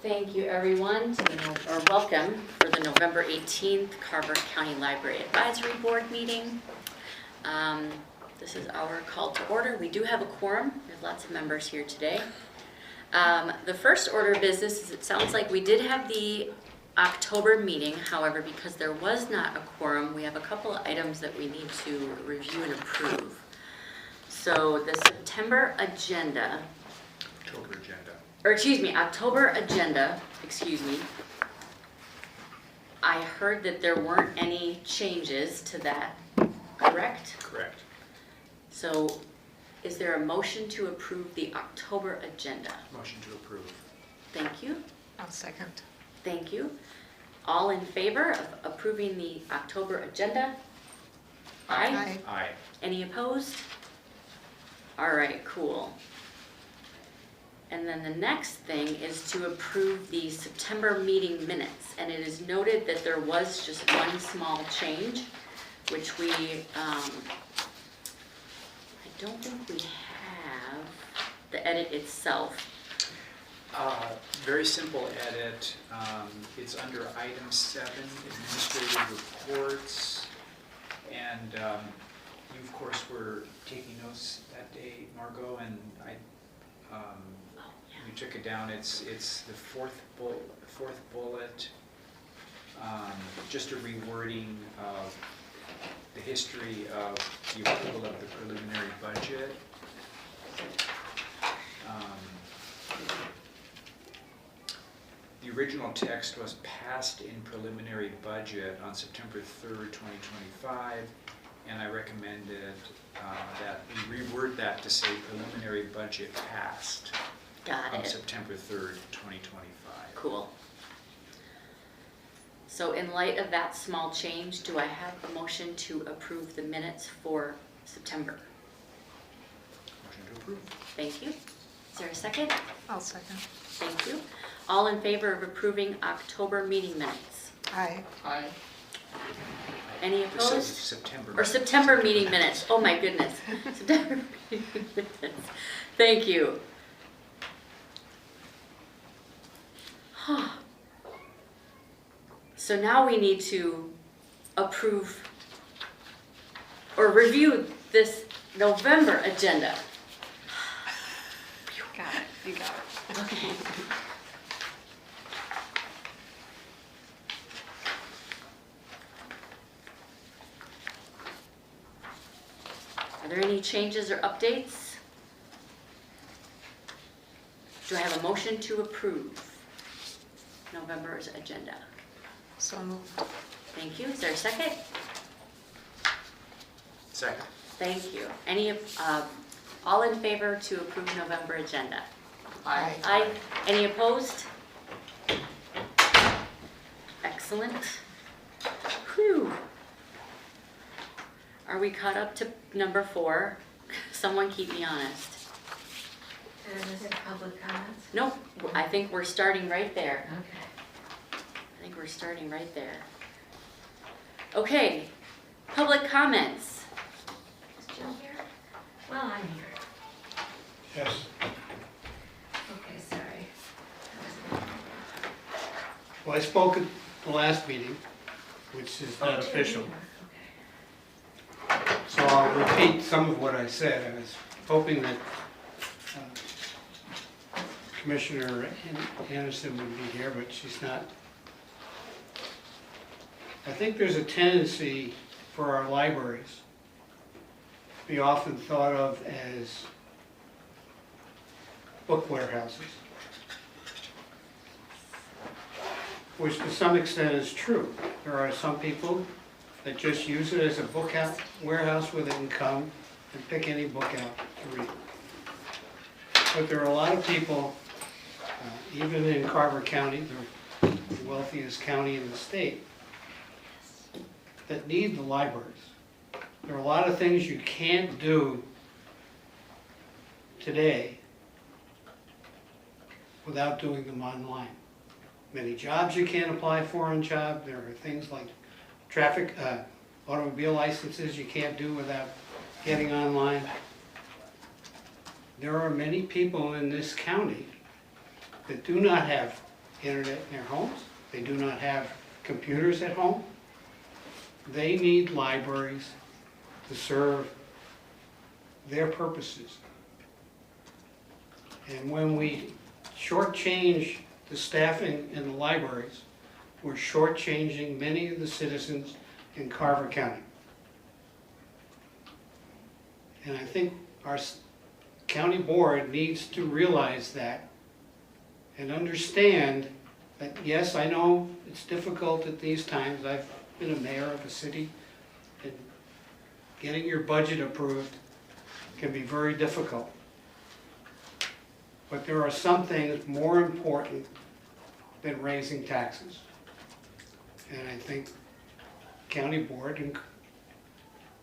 Thank you, everyone, or welcome for the November 18th Carver County Library Advisory Board meeting. This is our call to order. We do have a quorum. We have lots of members here today. The first order of business is, it sounds like we did have the October meeting. However, because there was not a quorum, we have a couple of items that we need to review and approve. So the September agenda, October agenda, I heard that there weren't any changes to that, correct? Correct. So is there a motion to approve the October agenda? Motion to approve. Thank you. I'll second. Thank you. All in favor of approving the October agenda? Aye. Aye. Any opposed? All right, cool. And then the next thing is to approve the September meeting minutes. And it is noted that there was just one small change, which we, I don't think we have the edit itself. Very simple edit. It's under item 7, administrative reports. And you, of course, were taking notes that day, Margot, and we took it down. It's the fourth bullet, just a rewording of the history of the approval of the preliminary budget. The original text was passed in preliminary budget on September 3rd, 2025, and I recommended that we reword that to say preliminary budget passed. Got on it. September 3rd, 2025. Cool. So in light of that small change, do I have a motion to approve the minutes for September? Motion to approve. Thank you. Is there a second? I'll second. Thank you. All in favor of approving October meeting minutes? Aye. Aye. Any opposed? September. Or September meeting minutes. Oh my goodness. September meeting minutes. Thank you. So now we need to approve or review this November agenda. Got it. You got it. Okay. Are there any changes or updates? Do I have a motion to approve November's agenda? So moved. Thank you. Is there a second? Second. Thank you. Any, all in favor to approve November agenda? Aye. Aye. Any opposed? Excellent. Whew. Are we caught up to number 4? Someone keep me honest. Is it public comments? Nope, I think we're starting right there. Okay. I think we're starting right there. Okay, public comments. Is Jill here? Well, I'm here. Yes. Okay, sorry. Well, I spoke at the last meeting, which is not official. Okay. So I'll repeat some of what I said. I was hoping that Commissioner Anderson would be here, but she's not. I think there's a tendency for our libraries to be often thought of as book warehouses, which to some extent is true. There are some people that just use it as a book warehouse where they can come and pick any book out to read. But there are a lot of people, even in Carver County, the wealthiest county in the state, that need the libraries. There are a lot of things you can't do today without doing them online. Many jobs you can't apply for on job. There are things like automobile licenses you can't do without getting online. There are many people in this county that do not have internet in their homes. They do not have computers at home. They need libraries to serve their purposes. And when we shortchange the staffing in the libraries, we're shortchanging many of the citizens in Carver County. And I think our county board needs to realize that and understand that, yes, I know it's difficult at these times. I've been a mayor of a city, and getting your budget approved can be very difficult. But there are some things more important than raising taxes. And I think county board and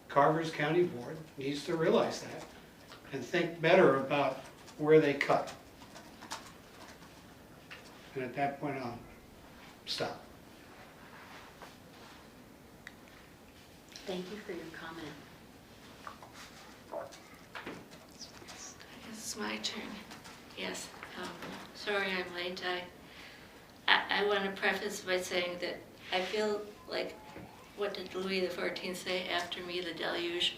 Carver's county board needs to realize that and think better about where they cut. And at that point, I'll stop. Thank you for your comment. It's my turn. Yes, sorry I'm late. I want to preface by saying that I feel like, what did Louis XIV say, after me the deluge?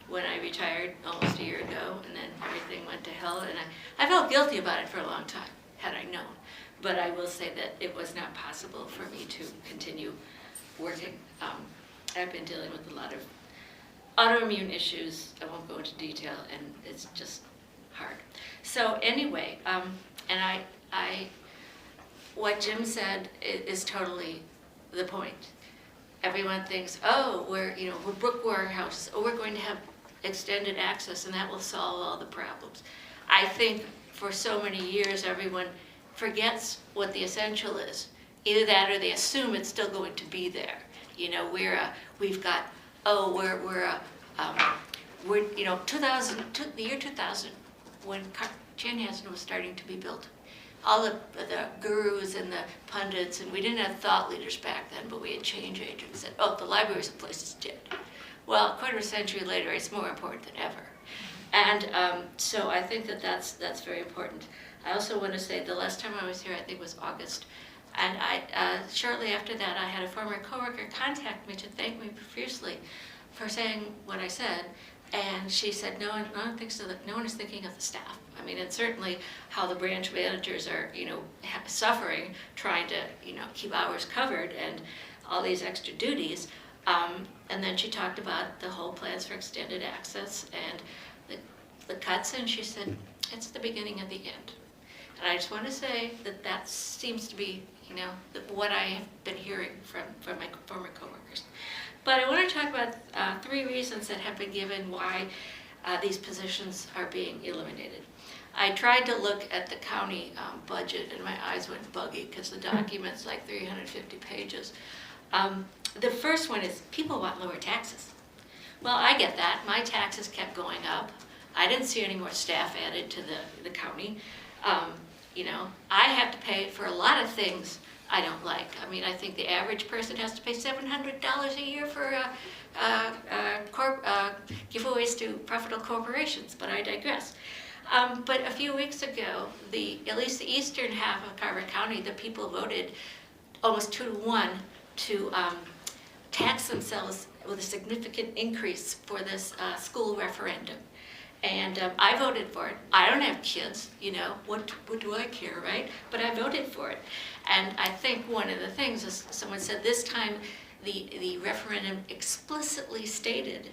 When I retired almost a year ago, and then everything went to hell, and I felt guilty about it for a long time, had I known. But I will say that it was not possible for me to continue working. I've been dealing with a lot of autoimmune issues. I won't go into detail, and it's just hard. So anyway, and what Jim said is totally the point. Everyone thinks, oh, we're Brook Warehouse, oh, we're going to have extended access, and that will solve all the problems. I think for so many years, everyone forgets what the essential is. Either that, or they assume it's still going to be there. You know, the year 2000, when Chanhassen was starting to be built. All the gurus and the pundits, and we didn't have thought leaders back then, but we had change agents, said, oh, the library's a place that's dead. Well, a quarter of a century later, it's more important than ever. And so I think that that's very important. I also want to say the last time I was here, I think was August, and shortly after that, I had a former coworker contact me to thank me profusely for saying what I said. And she said, no one is thinking of the staff. I mean, and certainly how the branch managers are, suffering, trying to, keep hours covered and all these extra duties. And then she talked about the whole plans for extended access and the cuts, and she said, it's the beginning of the end. And I just want to say that seems to be, what I have been hearing from my former coworkers. But I want to talk about 3 reasons that have been given why these positions are being eliminated. I tried to look at the county budget, and my eyes went buggy because the document's like 350 pages. The first one is people want lower taxes. Well, I get that. My taxes kept going up. I didn't see any more staff added to the county. I have to pay for a lot of things I don't like. I mean, I think the average person has to pay $700 a year for giveaways to profitable corporations, but I digress. But a few weeks ago, at least the eastern half of Carver County, the people voted almost 2-to-1 to tax themselves with a significant increase for this school referendum. And I voted for it. I don't have kids, what do I care, right? But I voted for it. And I think one of the things is, someone said this time the referendum explicitly stated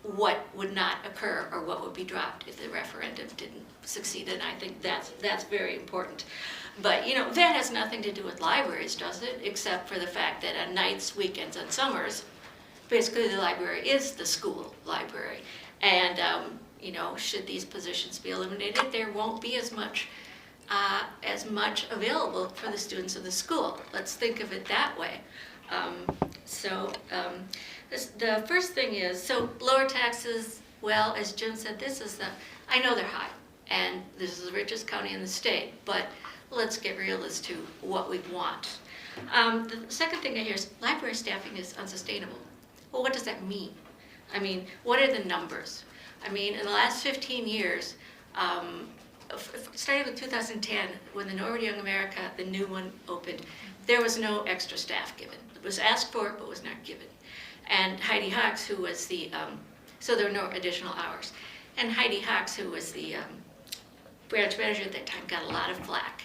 what would not occur or what would be dropped if the referendum didn't succeed. And I think that's very important. But that has nothing to do with libraries, does it? Except for the fact that on nights, weekends, and summers, basically the library is the school library. And should these positions be eliminated, there won't be as much available for the students of the school. Let's think of it that way. The first thing is, so lower taxes, well, as Jim said, I know they're high, and this is the richest county in the state, but let's get real as to what we want. The second thing I hear is library staffing is unsustainable. Well, what does that mean? I mean, what are the numbers? I mean, in the last 15 years, starting with 2010, when the Norwood Young America, the new one opened, there was no extra staff given. It was asked for, but was not given. And Heidi Hawks, who was the, so there were no additional hours. And Heidi Hawks, who was the branch manager at that time, got a lot of flack,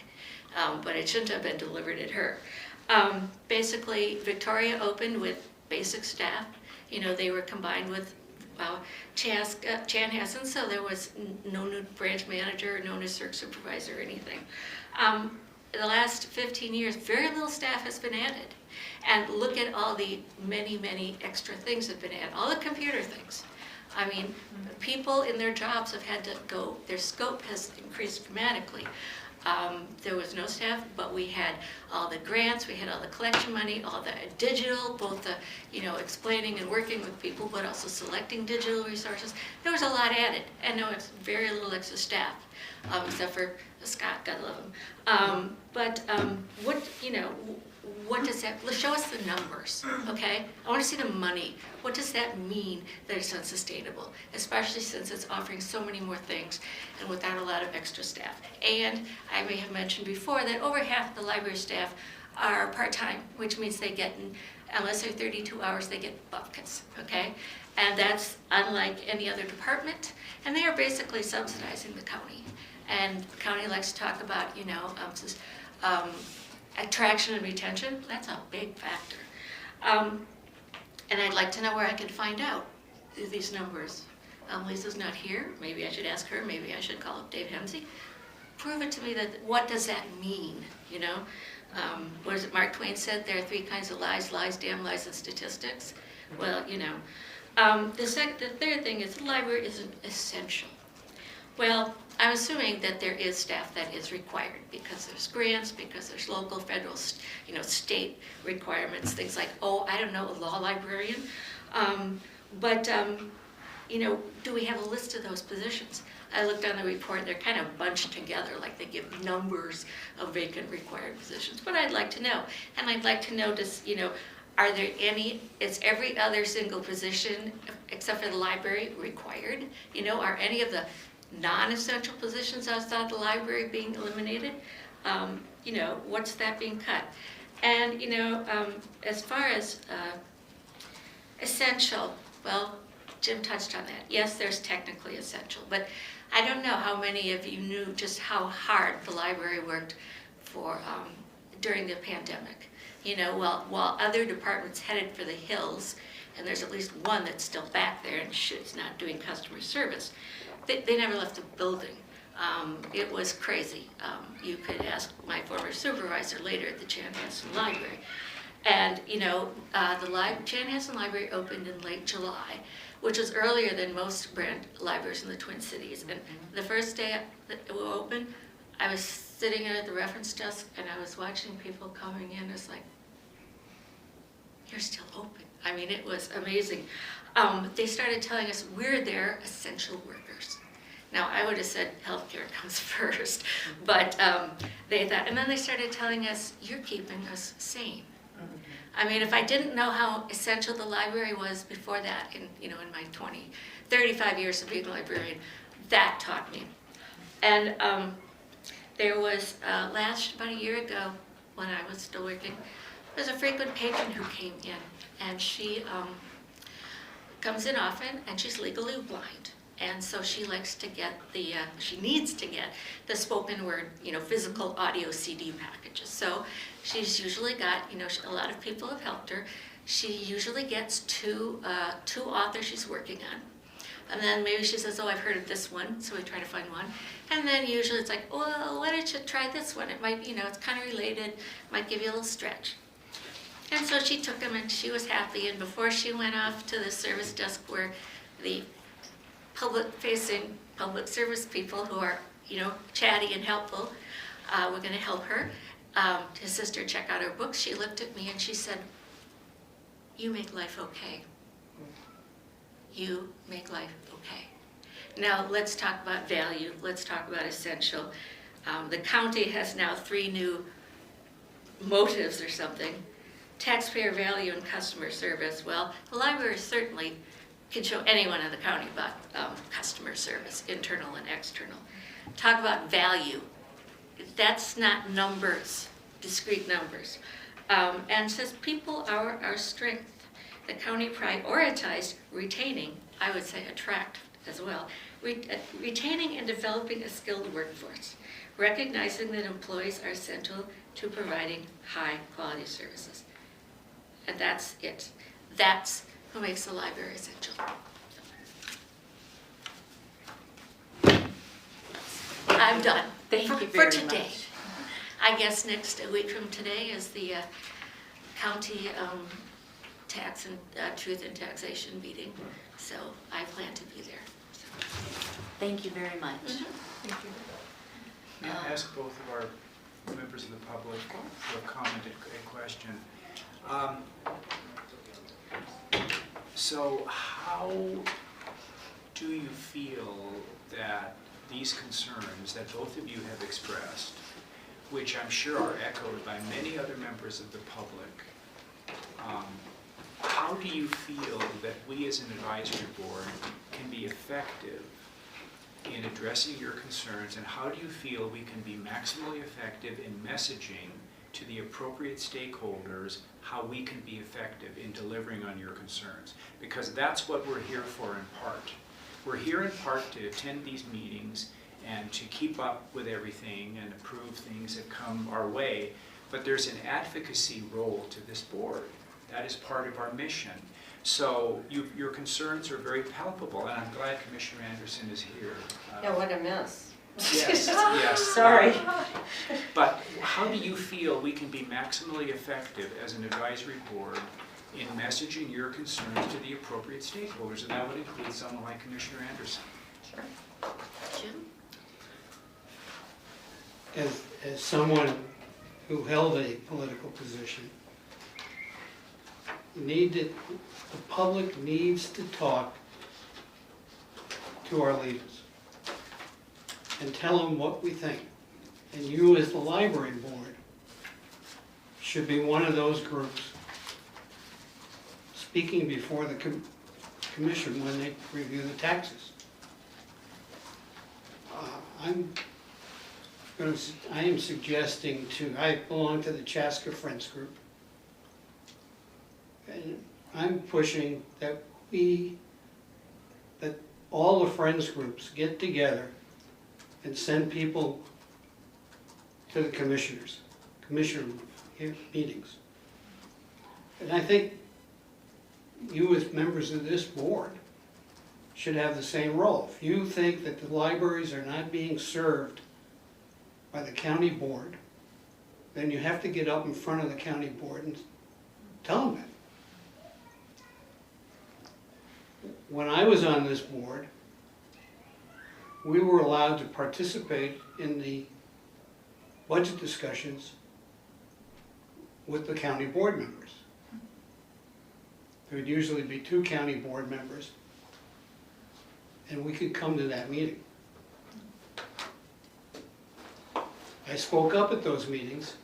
but it shouldn't have been delivered at her. Basically, Victoria opened with basic staff. You know, they were combined with Chanhassen, so there was no new branch manager, no new circ supervisor or anything. The last 15 years, very little staff has been added. And look at all the many extra things that have been added, all the computer things. I mean, people in their jobs have had to go, their scope has increased dramatically. There was no staff, but we had all the grants, we had all the collection money, all the digital, both the, you know, explaining and working with people, but also selecting digital resources. There was a lot added, and no, it's very little extra staff, except for Scott, God love him. What, you know, what does that, show us the numbers, okay? I want to see the money. What does that mean that it's unsustainable, especially since it's offering so many more things and without a lot of extra staff? And I may have mentioned before that over half the library staff are part-time, which means they get, unless they're 32 hours, they get bupkis, okay? And that's unlike any other department, and they are basically subsidizing the county. And the county likes to talk about, you know, attraction and retention. That's a big factor. And I'd like to know where I could find out these numbers. Lisa's not here. Maybe I should ask her. Maybe I should call up Dave Hemsey. Prove it to me that, what does that mean, you know? What is it Mark Twain said? There are three kinds of lies: lies, damn lies, and statistics. Well, you know. The third thing is the library isn't essential. Well, I'm assuming that there is staff that is required because there's grants, because there's local, federal, you know, state requirements, things like, oh, I don't know, a law librarian. You know, do we have a list of those positions? I looked on the report, they're kind of bunched together, like they give numbers of vacant required positions, but I'd like to know. And I'd like to know, you know, are there any, is every other single position, except for the library, required? You know, are any of the non-essential positions outside the library being eliminated? You know, what's that being cut? And, you know, as far as essential, well, Jim touched on that. Yes, there's technically essential, but I don't know how many of you knew just how hard the library worked for during the pandemic. You know, while other departments headed for the hills, and there's at least one that's still back there and is not doing customer service, they never left the building. It was crazy. You could ask my former supervisor later at the Chanhassen Library. And, you know, the Chanhassen Library opened in late July, which was earlier than most brand libraries in the Twin Cities. And the first day that it will open, I was sitting at the reference desk and I was watching people coming in. It's like, you're still open. I mean, it was amazing. They started telling us we're their essential workers. Now, I would have said healthcare comes first, but they thought, and then they started telling us, you're keeping us sane. I mean, if I didn't know how essential the library was before that, in my 35 years of being a librarian, that taught me. And there was, about a year ago, when I was still working, there was a frequent patron who came in, and she comes in often, and she's legally blind. And so she likes to get she needs to get the spoken word, physical audio CD packages. So she's usually got, a lot of people have helped her. She usually gets two authors she's working on. And then maybe she says, oh, I've heard of this one, so we try to find one. And then usually it's like, well, why don't you try this one? It might, it's kind of related, might give you a little stretch. And so she took them and she was happy. And before she went off to the service desk where the public-facing public service people who are, chatty and helpful, we're going to help her to assist her check out her books. She looked at me and she said, you make life okay. You make life okay. Now let's talk about value. Let's talk about essential. The county has now 3 new motives or something. Taxpayer value and customer service. Well, the library certainly can show anyone in the county about customer service, internal and external. talk about value. That's not numbers, discrete numbers. And says people are our strength. The county prioritized retaining, I would say attract as well, retaining and developing a skilled workforce, recognizing that employees are central to providing high-quality services. And that's it. That's who makes the library essential. I'm done. Thank for, you very for today. much. I guess next a week from today is the county tax and truth and taxation meeting. So I plan to be there. So. Thank you very much. Thank you. May I ask both of our members of the public who have commented a question? So how do you feel that these concerns that both of you have expressed, which I'm sure are echoed by many other members of the public, how do you feel that we as an advisory board can be effective in addressing your concerns, and how do you feel we can be maximally effective in messaging to the appropriate stakeholders how we can be effective in delivering on your concerns? Because that's what we're here for in part. We're here in part to attend these meetings and to keep up with everything and approve things that come our way, but there's an advocacy role to this board. That is part of our mission. So your concerns are very palpable, and I'm glad Commissioner Anderson is here. Yeah, what a mess. Yes, yes. Sorry. But how do you feel we can be maximally effective as an advisory board in messaging your concerns to the appropriate stakeholders? And that would include someone like Commissioner Anderson. Sure. Jim? As someone who held a political position, the public needs to talk to our leaders and tell them what we think. And you, as the library board, should be one of those groups speaking before the commission when they review the taxes. I am suggesting I belong to the Chaska Friends Group, and I'm pushing that all the Friends groups get together and send people to the commissioner meetings. And I think you as members of this board should have the same role. If you think that the libraries are not being served by the county board, then you have to get up in front of the county board and tell them that. When I was on this board, we were allowed to participate in the budget discussions with the county board members. There would usually be 2 county board members, and we could come to that meeting. I spoke up at those meetings,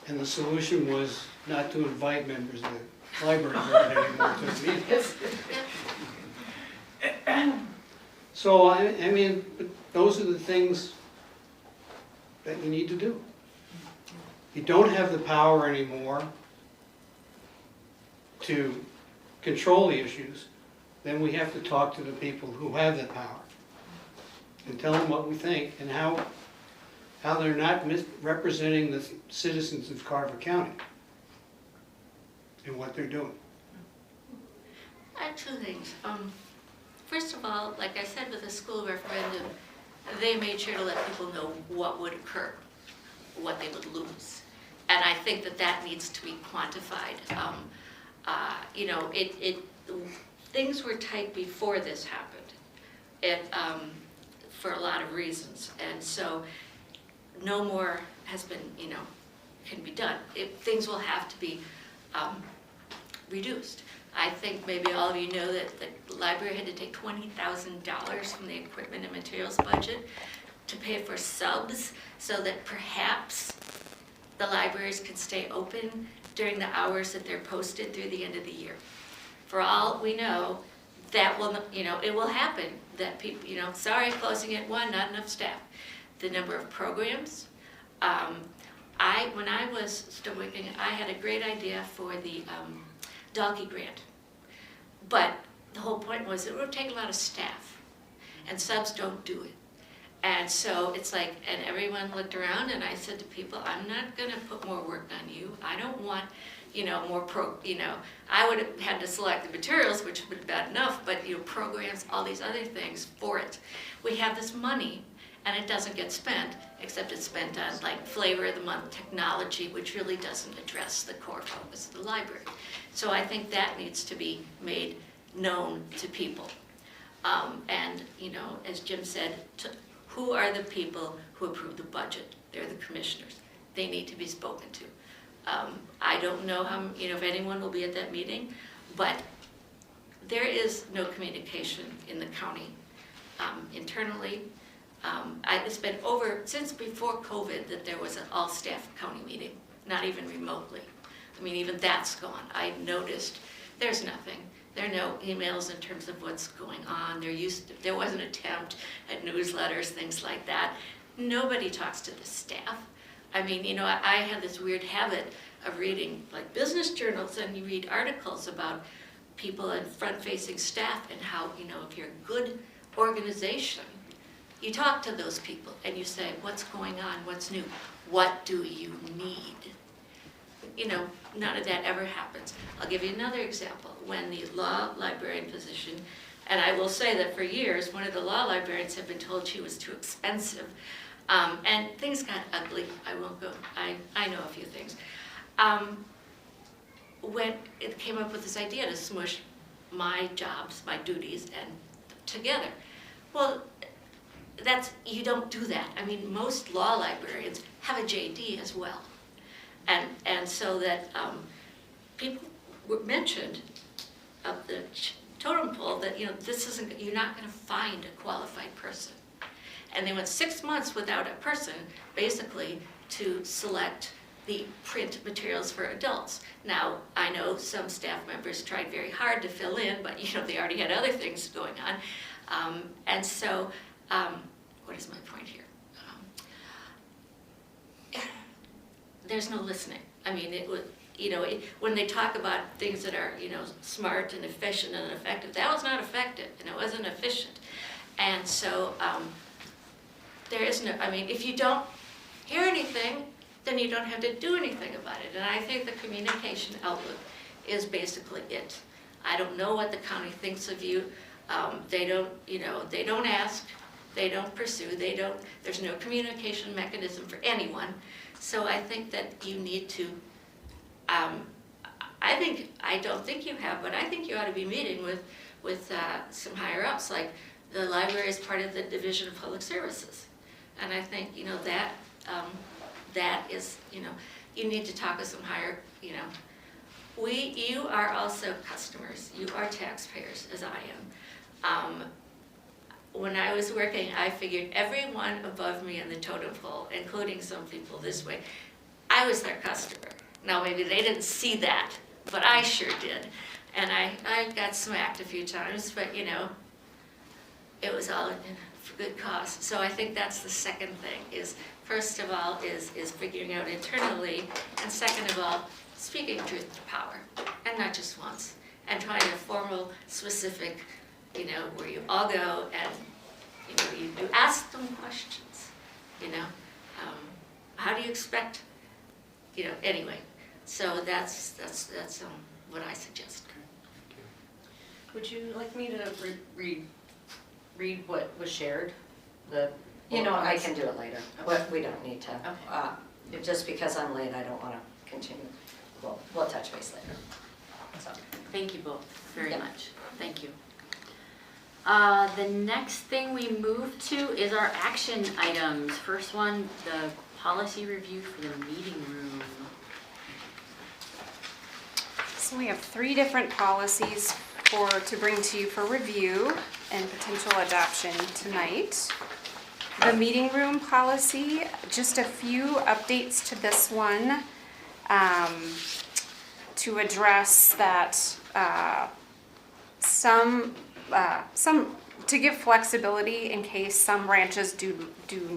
and the solution was not to invite members of the library board anymore to the meetings. So, I mean, those are the things that you need to do. You don't have the power anymore to control the issues, then we have to talk to the people who have the power and tell them what we think and how they're not representing the citizens of Carver County and what they're doing. I have 2 things. First of all, like I said with the school referendum, they made sure to let people know what would occur, what they would lose. And I think that needs to be quantified. You know, things were tight before this happened, for a lot of reasons. And so no more has been, can be done. Things will have to be reduced. I think maybe all of you know that the library had to take $20,000 from the equipment and materials budget to pay for subs so that perhaps the libraries could stay open during the hours that they're posted through the end of the year. For all we know, that will, it will happen, that people, sorry, closing at 1, not enough staff. The number of programs. When I was still working, I had a great idea for the doggy grant. But the whole point was it would take a lot of staff, and subs don't do it. And so it's like, and everyone looked around, and I said to people, I'm not gonna put more work on you. I don't want, more I would have had to select the materials, which would have been bad enough, but programs, all these other things for it. We have this money, and it doesn't get spent, except it's spent on like flavor of the month technology, which really doesn't address the core focus of the library. So I think that needs to be made known to people. And as Jim said, who are the people who approve the budget? They're the commissioners. They need to be spoken to. I don't know how, if anyone will be at that meeting, but there is no communication in the county internally. It's been since before COVID that there was an all-staff county meeting, not even remotely. I mean, even that's gone. I've noticed there's nothing. There are no emails in terms of what's going on. There was an attempt at newsletters, things like that. Nobody talks to the staff. I mean, I had this weird habit of reading like business journals, and you read articles about people and front-facing staff and how, if you're a good organization, you talk to those people and you say, what's going on, what's new, what do you need? None of that ever happens. I'll give you another example. When the law librarian position, and I will say that for years, one of the law librarians had been told she was too expensive, and things got ugly. I won't go, I know a few things. When it came up with this idea to smush my jobs, my duties, and together. Well, you don't do that. I mean, most law librarians have a JD as well. And so that people were mentioned of the totem pole that, you're not gonna find a qualified person. And they went 6 months without a person, basically, to select the print materials for adults. Now, I know some staff members tried very hard to fill in, but they already had other things going on. And so, what is my point here? There's no listening. I mean, it would, when they talk about things that are, smart and efficient and effective, that was not effective and it wasn't efficient. And so there is no, if you don't hear anything, then you don't have to do anything about it. And I think the communication outlook is basically it. I don't know what the county thinks of you. They don't, they don't ask, they don't pursue, there's no communication mechanism for anyone. So I think that you need to, I don't think you have, but I think you ought to be meeting with some higher ups, like the library is part of the Division of Public Services. And I think, that is, you need to talk with some higher, you are also customers, you are taxpayers, as I am. When I was working, I figured everyone above me in the totem pole, including some people this way, I was their customer. Now, maybe they didn't see that, but I sure did. And I got smacked a few times, but it was all for good cause. So I think that's the second thing, is first of all is figuring out internally, and second of all, speaking truth to power, and not just once, and trying a formal, specific, where you all go and, you ask them questions, how do you expect, anyway. So that's what I suggest. Would you like me to read what was shared? I can do it later. We don't need to. Just because I'm late, I don't want to continue. We'll touch base later. So. Thank you both very Yep. much. Thank you. The next thing we move to is our action items. First one, the policy review for the meeting room. So we have 3 different policies to bring to you for review and potential adoption tonight. The meeting room policy, just a few updates to this one to address that some to give flexibility in case some ranches do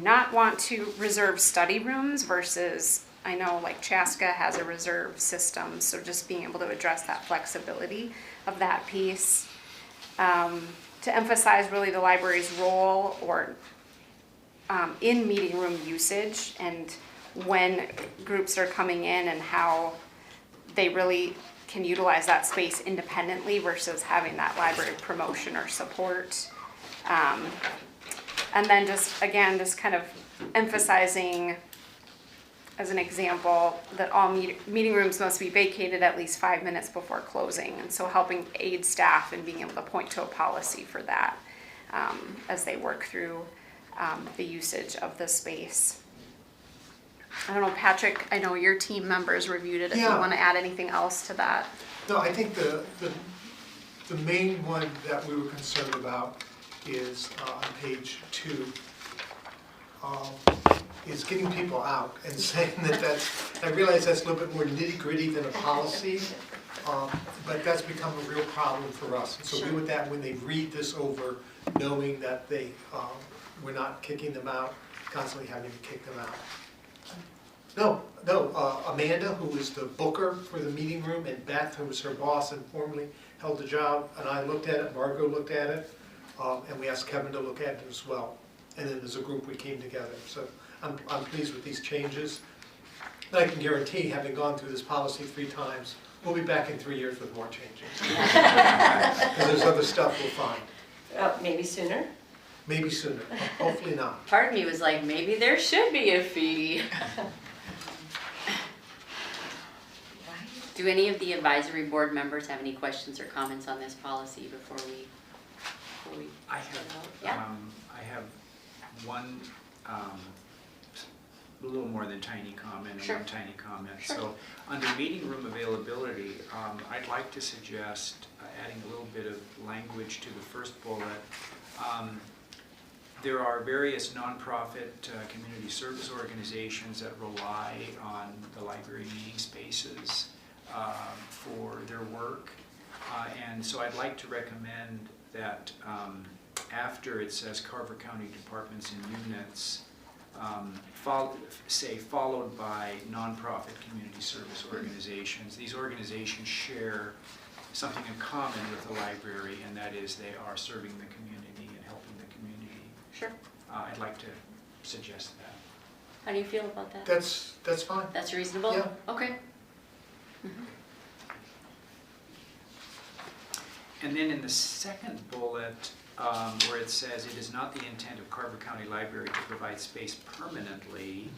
not want to reserve study rooms versus, I know like Chaska has a reserve system, so just being able to address that flexibility of that piece. To emphasize really the library's role in meeting room usage and when groups are coming in and how they really can utilize that space independently versus having that library promotion or support. And then just kind of emphasizing, as an example, that all meeting rooms must be vacated at least 5 minutes before closing. And so helping aid staff and being able to point to a policy for that as they work through the usage of the space. I don't know, Patrick, I know your team members reviewed it, if you Yeah. want to add anything else to that. No, I think the main one that we were concerned about is on page 2, is getting people out and saying that's, I realize that's a little bit more nitty-gritty than a policy, but that's become a real problem for us. And so we with that, when they read this over, knowing that we're not kicking them out, constantly having to kick them out. No, Amanda, who is the booker for the meeting room, and Beth, who was her boss and formerly held the job, and I looked at it, Margot looked at it, and we asked Kevin to look at it as well. And then as a group, we came together. So I'm pleased with these changes. And I can guarantee, having gone through this policy 3 times, we'll be back in 3 years with more changes. Because there's other stuff we'll find. Maybe sooner? Maybe sooner, hopefully not. Part of me was like, maybe there should be a fee. Do any of the advisory board members have any questions or comments on this policy before we I Yeah. have one, a little more than tiny comment, Sure. one tiny comment. Sure. So, under meeting room availability, I'd like to suggest adding a little bit of language to the first bullet. There are various nonprofit community service organizations that rely on the library meeting spaces for their work. And so I'd like to recommend that after it says Carver County Departments and Units, followed by nonprofit community service organizations. These organizations share something in common with the library, and that is they are serving the community and helping the community. Sure. I'd like to suggest that. How do you feel about that? That's fine. That's reasonable? Yeah. Okay. And then in the second bullet, where it says, it is not the intent of Carver County Library to provide space permanently,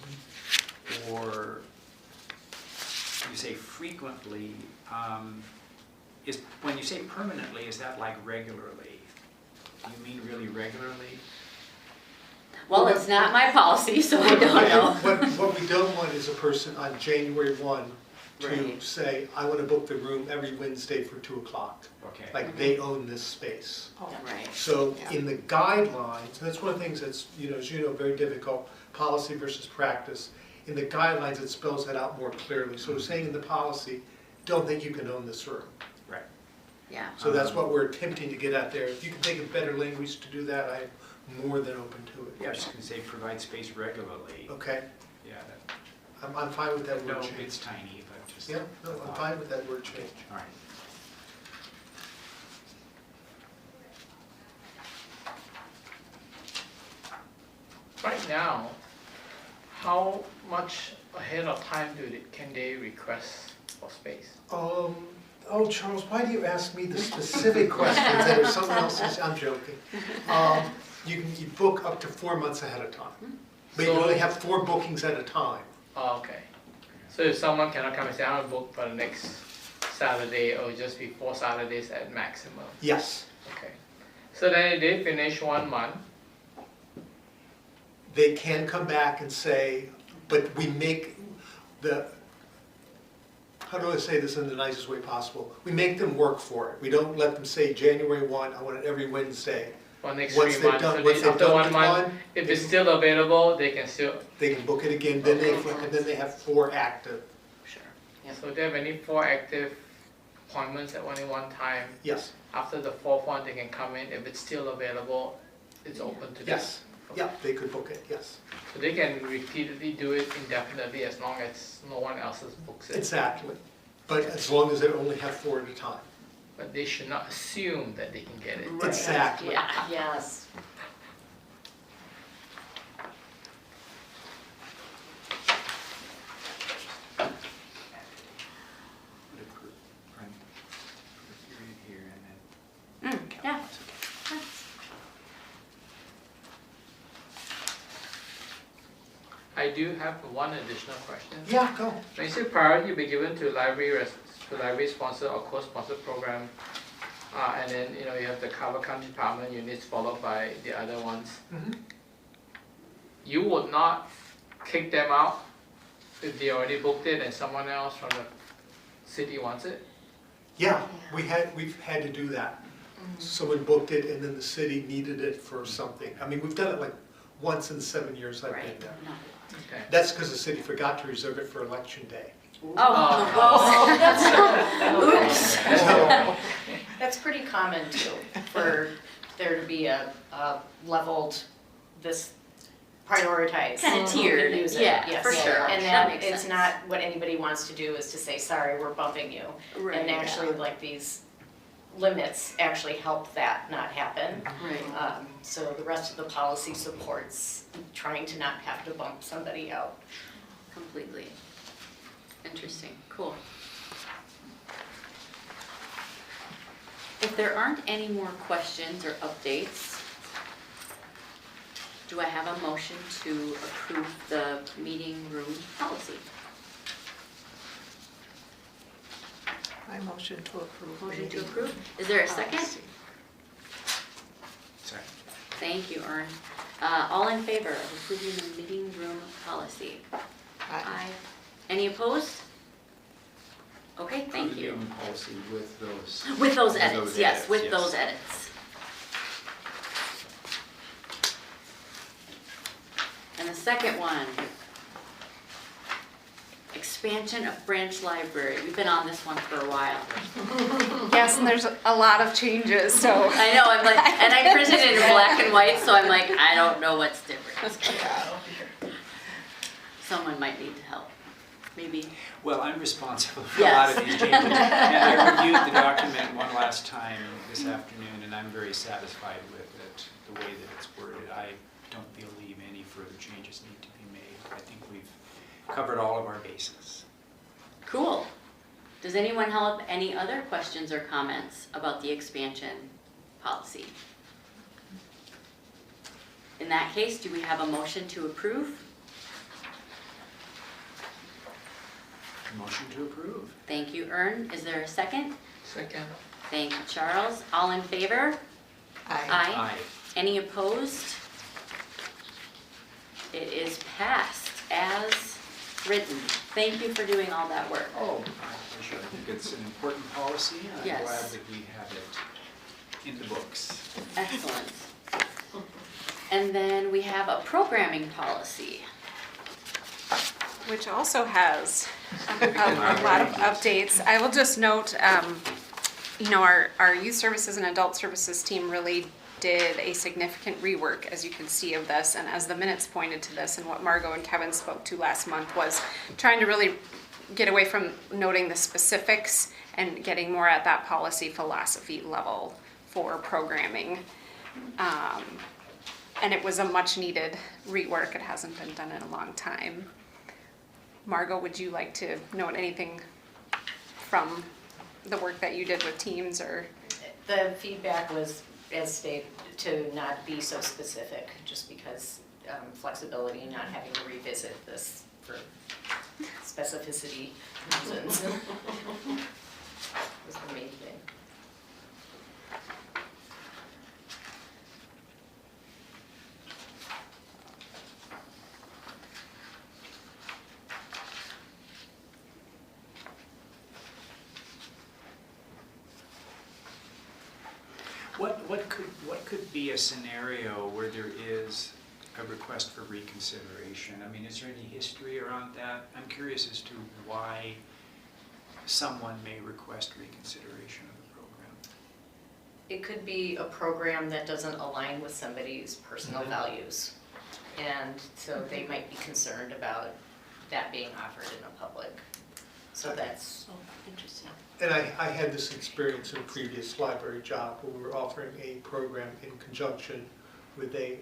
or you say frequently, when you say permanently, is that like regularly? Do you mean really regularly? Well, it's not my policy, so I don't know. What we don't want is a person on January 1 to Right. say, I want to book the room every Wednesday for 2 o'clock. Okay. Like they own this space. Right. So Yeah. in the guidelines, and that's one of the things that's, as you know, very difficult, policy versus practice. In the guidelines, it spells that out more clearly. So saying in the policy, don't think you can own this room. Right. Yeah. So that's what we're attempting to get at there. If you can think of better language to do that, I'm more than open to it. Yeah, I was just going to say provide space regularly. Okay, Yeah, I'm fine with that no, word change. it's tiny, but just. Yeah, no, I'm fine with that word change. All right. Right now, how much ahead of time can they request for space? Oh, Charles, why do you ask me the specific questions that are someone else's? I'm joking. You book up to 4 months ahead of time. But you So- only have 4 bookings at a time. Oh, okay. So if someone cannot come and say, I want to book for the next Saturday, or just be 4 Saturdays at maximum? Yes, Okay. So then if they finish 1 month, they can come back and say, but we make how do I say this in the nicest way possible? We make them work for it. We don't let them say January 1, I want it every Wednesday. for next Once 3 they've months, done- so once they've after done 1 month, one, if it's still available, they can still, They can book it again, then they have 4 active. Sure. so they have any 4 active appointments at any one time. Yes, After the fourth one, they can come in. If it's still available, it's open to them. yes, yeah, they could book it, yes. So they can repeatedly do it indefinitely as long as no one else books it. Exactly, but as long as they only have 4 at a time. But they should not assume that they can get it. Exactly. Yeah. Yes. Put a period here and then. Yeah. I do have one additional question. Yeah, go. When you say priority will be given to library sponsor or co-sponsor program, and then you have the Carver County Department units followed by the other ones. Mhm. You would not kick them out if they already booked it and someone else from the city wants it? Yeah, we've had to do that. Someone booked it and then the city needed it for something. I mean, we've done it like once in 7 years I've been Right. there. No. Okay. That's because the city forgot to reserve it for election day. Oops. So, That's pretty common too, for there to be a leveled, this prioritized. Kind of who can tiered, use it, yeah, yes. for sure. And That then makes it's sense. not, what anybody wants to do is to say, sorry, we're bumping you. Right, And actually, yeah. like, these limits actually help that not happen. Right. So the rest of the policy supports trying to not have to bump somebody out. Completely. Interesting, cool. If there aren't any more questions or updates, do I have a motion to approve the meeting room policy? I motion to approve. Motion to approve? Is there a second? Sorry. Thank you, Ern. All in favor of approving the meeting room policy? Aye. Any opposed? Okay, thank Approve the you. own policy with those. With those With edits, those yes, edits, with yes. those edits. And the second one, expansion of branch library. We've been on this one for a while. Yes, and there's a lot of changes, so. I know, I'm like, and I printed it in black and white, so I'm like, I don't know what's different. Someone might need help, maybe. Well, I'm responsible for a lot of these changes. And I reviewed the document one last time this afternoon, and I'm very satisfied with it, the way that it's worded. I don't believe any further changes need to be made. I think we've covered all of our bases. Cool. Does anyone have any other questions or comments about the expansion policy? In that case, do we have a motion to approve? Motion to approve. Thank you, Ern. Is there a second? Second. Thank you, Charles. All in favor? Aye. Aye. Any opposed? It is passed as written. Thank you for doing all that work. Oh, my pleasure. I think it's an important policy, and I'm Yes. glad that we have it in the books. Excellent. And then we have a programming policy. Which also has a lot of updates. I will just note, our youth services and adult services team really did a significant rework, as you can see, of this, and as the minutes pointed to this, and what Margot and Kevin spoke to last month was trying to really get away from noting the specifics and getting more at that policy philosophy level for programming. And it was a much needed rework. It hasn't been done in a long time. Margot, would you like to note anything from the work that you did with teams or? The feedback was, as stated, to not be so specific, just because flexibility, not having to revisit this for specificity reasons was the main thing. What could be a scenario where there is a request for reconsideration? I mean, is there any history around that? I'm curious as to why someone may request reconsideration of the program? It could be a program that doesn't align with somebody's personal values. And so they might be concerned about that being offered in a public. So that's Interesting. And I had this experience in a previous library job where we were offering a program in conjunction with a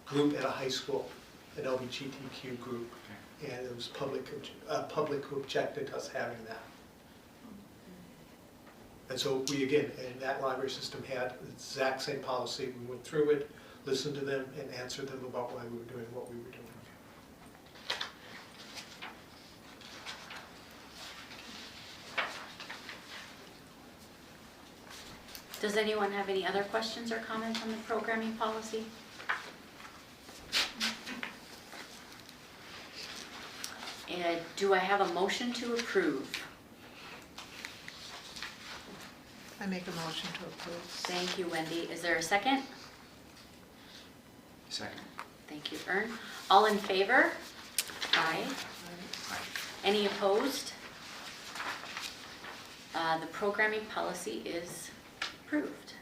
group at a high school, an LGBTQ group, and it was public who objected to us having that. And so we, again, in that library system had the exact same policy. We went through it, listened to them, and answered them about why we were doing what we were doing. Does anyone have any other questions or comments on the programming policy? And do I have a motion to approve? I make a motion to approve. Thank you, Wendy. Is there a second? Second. Thank you, Ern. All in favor? Aye. Aye. Any opposed? The programming policy is approved.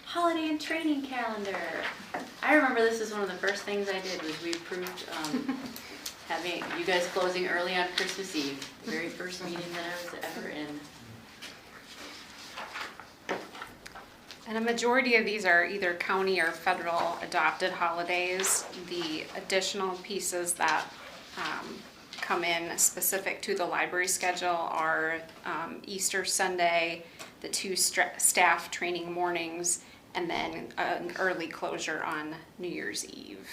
Holiday and training calendar. I remember this is one of the first things I did was we approved having you guys closing early on Christmas Eve. The very first meeting that I was ever in. And a majority of these are either county or federal adopted holidays. The additional pieces that come in specific to the library schedule are Easter Sunday, the 2 staff training mornings, and then an early closure on New Year's Eve.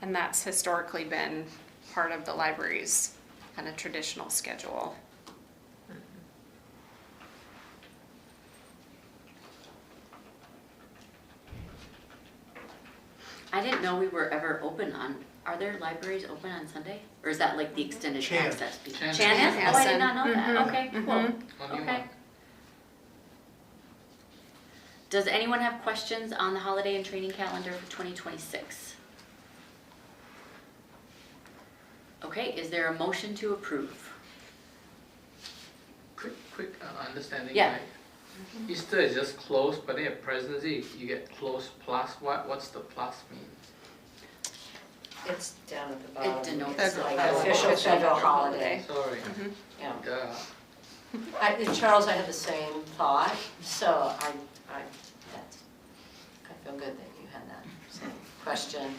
And that's historically been part of the library's kind of traditional schedule. I didn't know we were ever open on, are there libraries open on Sunday? Or is that like the extended Chan. access? Chan. Chan is? Oh, I did not know that. Mhm. Okay, cool. Only Okay. one. Does anyone have questions on the holiday and training calendar for 2026? Okay, is there a motion to approve? Quick understanding, Yeah. like Easter is just close, but then at presidency you get close plus. What's the plus mean? It's down at the bottom. denotes It's the like holiday. official federal holiday. Sorry. Yeah. Duh. Charles, I had the same thought, so I feel good that you had that same question.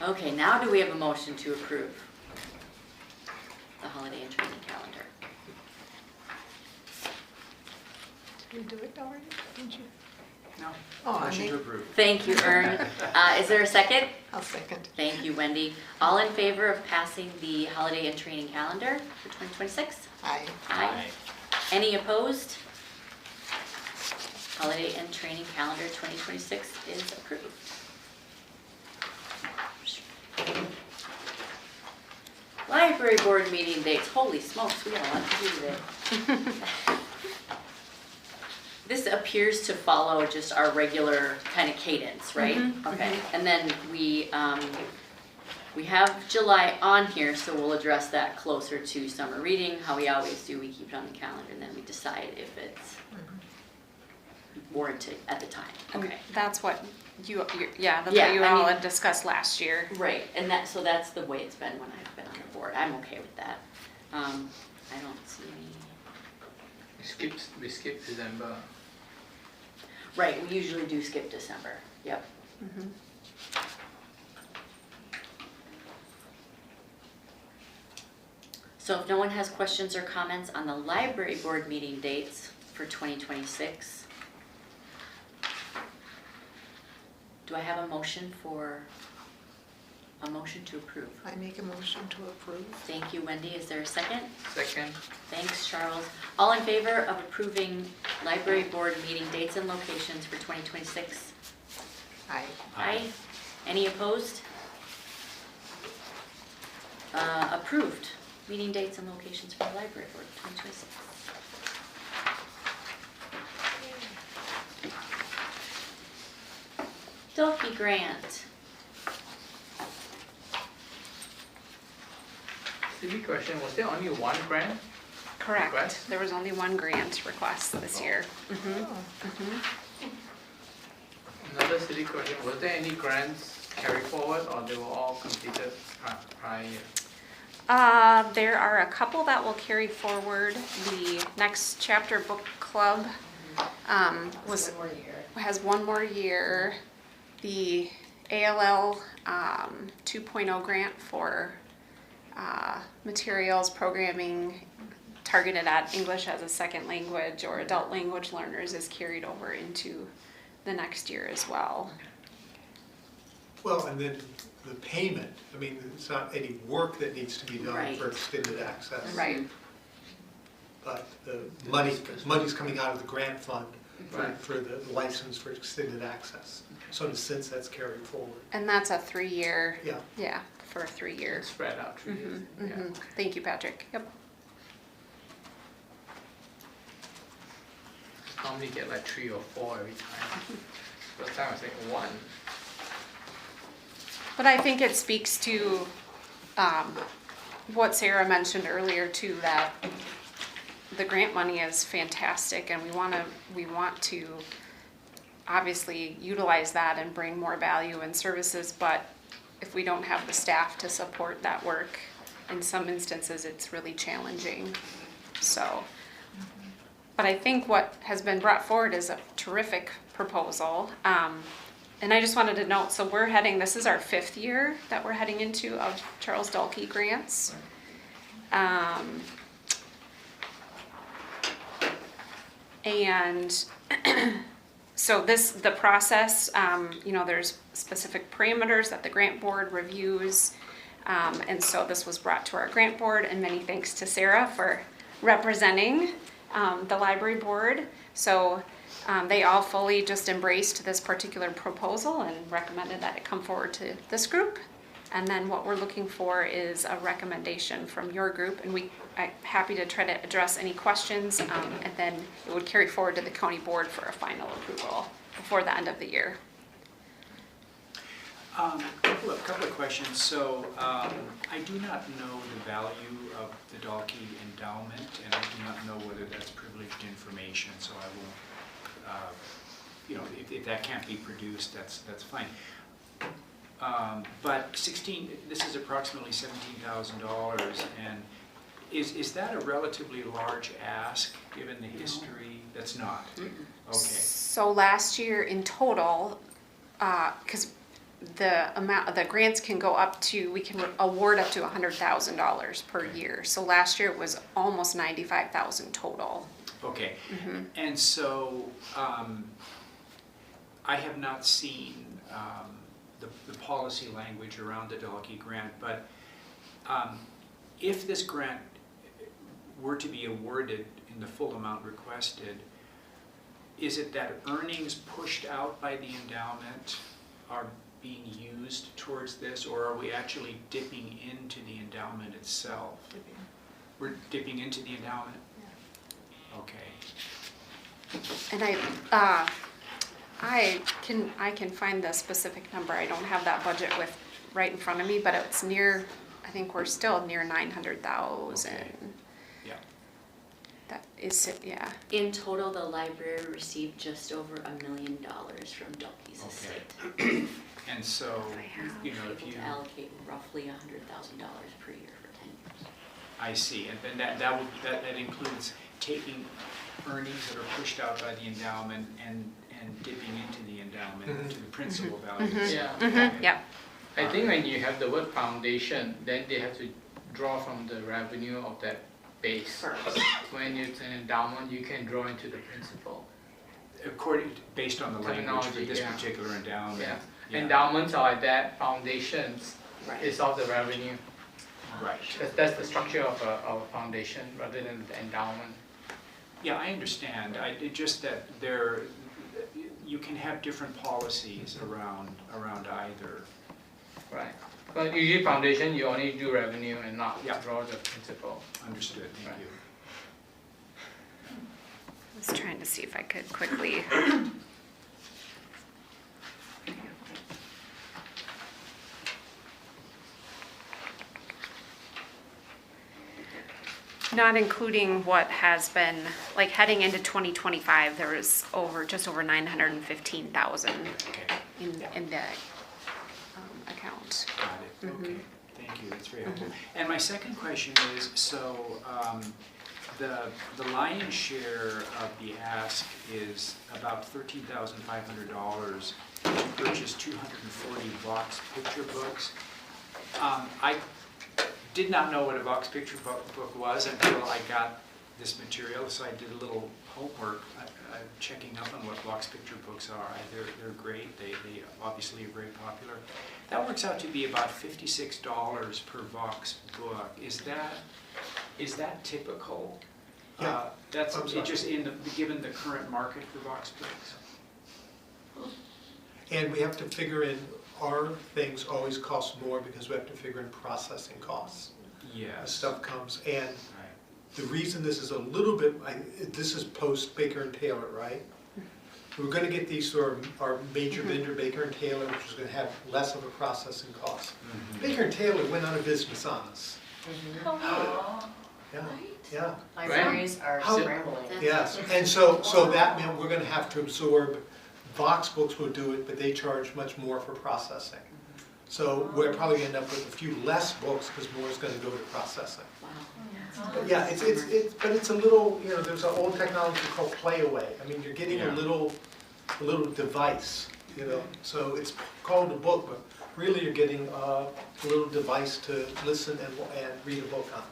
Okay, now do we have a motion to approve the holiday and training calendar? Did we do it already? Didn't you? No. Oh, I Motion to make, approve. Thank you, Ern. Is there a second? I'll second. Thank you, Wendy. All in favor of passing the holiday and training calendar for 2026? Aye. Aye. Any opposed? Holiday and training calendar 2026 is approved. Library board meeting dates. Holy smokes, we got a lot to do today. This appears to follow just our regular kind of cadence, right? Okay, and then we have July on here, so we'll address that closer to summer reading, how we always do. We keep it on the calendar and then we decide if it's warranted at the time. Okay. That's what that's Yeah, what you I all mean- had discussed last year. Right, and so that's the way it's been when I've been on the board. I'm okay with that. I don't see any. We skipped December. Right, we usually do skip December. Yep. So if no one has questions or comments on the library board meeting dates for 2026, do I have a motion to approve? I make a motion to approve. Thank you, Wendy. Is there a second? Second. Thanks, Charles. All in favor of approving library board meeting dates and locations for 2026? Aye. Aye. Any opposed? Approved. Meeting dates and locations for the library board 2026. Dolke grant. Silly question, was there only one grant? Correct. Request? There was only one grant request this year. Another silly question, was there any grants carried forward or they were all completed prior year? There are a couple that will carry forward. The next chapter book club One more year. has one more year. The ALL 2.0 grant for materials, programming targeted at English as a second language or adult language learners is carried over into the next year as well. Well, and then the payment, I mean, it's not any work that needs to be done Right. for extended access. Right. But the money's coming out of the grant fund Right. for the license for extended access. So in a sense, that's carried forward. And that's a 3-year, Yeah. for a 3 year. Spread out 3 years. Yeah. Thank you, Patrick. Yep. Normally get like 3 or 4 every time. First time I was like 1. But I think it speaks to what Sarah mentioned earlier too, that the grant money is fantastic and we want to obviously utilize that and bring more value and services, but if we don't have the staff to support that work, in some instances it's really challenging. So, but I think what has been brought forward is a terrific proposal. And I just wanted to note, so this is our 5th year that we're heading into of Charles Dalkey grants. And so the process, there's specific parameters that the grant board reviews. And so this was brought to our grant board, and many thanks to Sarah for representing the library board. So they all fully just embraced this particular proposal and recommended that it come forward to this group. And then what we're looking for is a recommendation from your group, and I'm happy to try to address any questions, and then it would carry forward to the county board for a final approval before the end of the year. Couple of questions. So I do not know the value of the Dalkey endowment, and I do not know whether that's privileged information, so I won't, if that can't be produced, that's fine. But this is approximately $17,000, and is that a relatively large ask, given the history? That's not? Okay. So last year in total, because the grants can go up to, we can award up to $100,000 per year. So last year it was almost 95,000 total. Okay, and so I have not seen the policy language around the Dalkey grant, but if this grant were to be awarded in the full amount requested, is it that earnings pushed out by the endowment are being used towards this, or are we actually dipping into the endowment itself? We're dipping into the endowment? Okay. And I can find the specific number. I don't have that budget right in front of me, but it's near, I think we're still near 900,000. Okay. Yeah. That is it, yeah. In total, the library received just over $1 million from Dalkey's estate. And so, if you, Able to allocate roughly $100,000 per year for 10 years. I see, and then that includes taking earnings that are pushed out by the endowment and dipping into the endowment, into the principal values. Yeah. Yep. I think when you have the word foundation, then they have to draw from the revenue of that base. First. When it's an endowment, you can draw into the principal. Based on the language for Terminology, this yeah. particular endowment. Yeah. Yeah. Endowments are like that, foundations Right. is of the revenue. Right. That's the structure of a foundation rather than the endowment. Yeah, I understand. It just that you can have different policies around either. Right. But usually foundation, you only do revenue and not Yeah. draw the principal. Understood, thank Right. you. I was trying to see if I could quickly. Not including what has been, like heading into 2025, there was just over 915,000 Okay, in the account. got it, okay, thank you, that's very helpful. And my second question is, so the lion's share of the ask is about $13,500 to purchase 240 Vox picture books. I did not know what a Vox picture book was until I got this material, so I did a little homework, checking up on what Vox picture books are. They're great, they obviously are very popular. That works out to be about $56 per Vox book. Is that typical? Yeah. That's I'm sorry. just given the current market for Vox books? And we have to figure in, our things always cost more because we have to figure in processing costs. As Yes. stuff comes, and Right. the reason this is a little bit, this is post Baker and Taylor, right? We're gonna get these through our major vendor, Baker and Taylor, which is gonna have less of a processing cost. Baker and Taylor went out of business on us. Yeah, yeah. Libraries are How- scrambling. Yes, and so that meant we're gonna have to absorb, Vox Books will do it, but they charge much more for processing. So we're probably gonna end up with a few less books, because more is gonna go to processing. Wow. But yeah, it's a little, there's an old technology called playaway. I mean, you're getting a Yeah. little device, so it's called a book, but really you're getting a little device to listen and read a book on.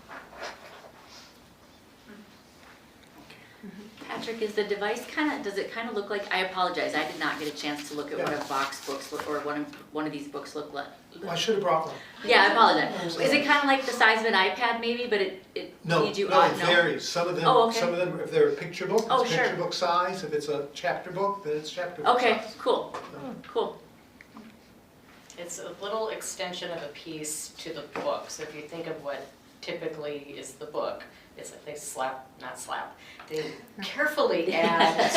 Patrick, is the device does it kind of look like, I apologize, I did not get a chance to look at what a Yeah. Vox books look, or one of these books look like. Well, I should have brought one. Yeah, I apologize. Is it kind of like the size of an iPad maybe, but it No, needs you no, on? it varies. Some of them, Oh, okay. if they're a picture book, Oh, it's sure. picture book size. If it's a chapter book, then it's chapter book Okay, size. cool, cool. It's a little extension of a piece to the book, so if you think of what typically is the book, it's like they carefully add,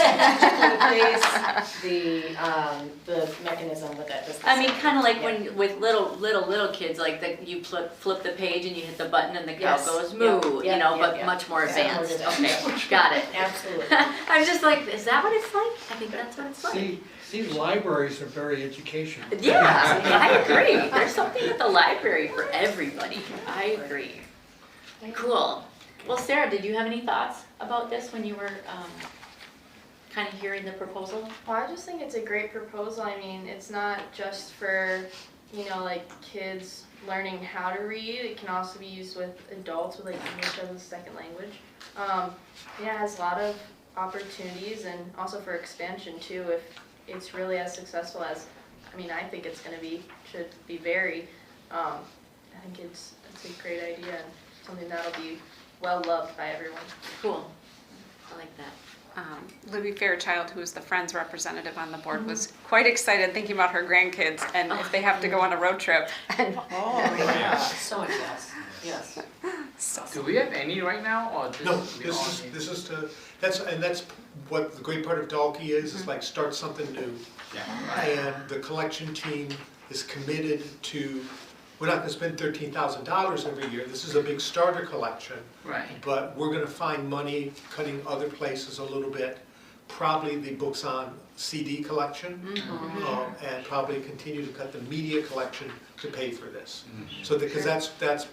strategically place the mechanism with that. I mean, kind of like Yeah. when, with little kids, like you flip the page and you hit the button and the cow Yes. goes Yep, moo, yep, yep, but yep. much more Yeah. advanced. Okay, got it. Absolutely. I was just like, is that what it's like? I think that's what it's like. See, libraries are very educational. Yeah, I agree. There's something at the library for everybody. I agree. Cool. Well, Sarah, did you have any thoughts about this when you were kind of hearing the proposal? Well, I just think it's a great proposal. I mean, it's not just for, like kids learning how to read. It can also be used with adults with like English as a second language. It has a lot of opportunities and also for expansion too. If it's really as successful as, I think it's going to be, should be very. I think it's a great idea and something that'll be well loved by everyone. Cool. I like that. Libby Fairchild, who is the Friends representative on the board, was quite excited thinking about her grandkids and if they have to go on a road trip. And So much yes. Do we have any right now, or just? No, we all need- this is that's what the great part of Dalkey is like start something new. Yeah. And the collection team is committed to, we're not gonna spend $13,000 every year, this is a big starter collection, Right. but we're gonna find money cutting other places a little bit, probably the books on CD collection, and probably continue to cut the media collection to pay for this. So, because that's,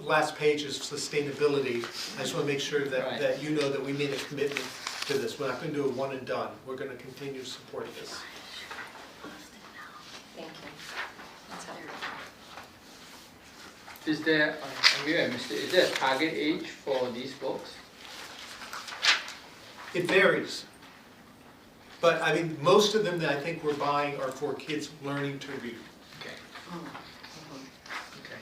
last page is sustainability, I just wanna make sure Right. that you know that we made a commitment to this, we're not gonna do a one and done, we're gonna continue to support this. Thank you. That's helpful. Is there, maybe I missed it, is there a target age for these books? It varies. But I mean, most of them that I think we're buying are for kids learning to read. Okay. Okay.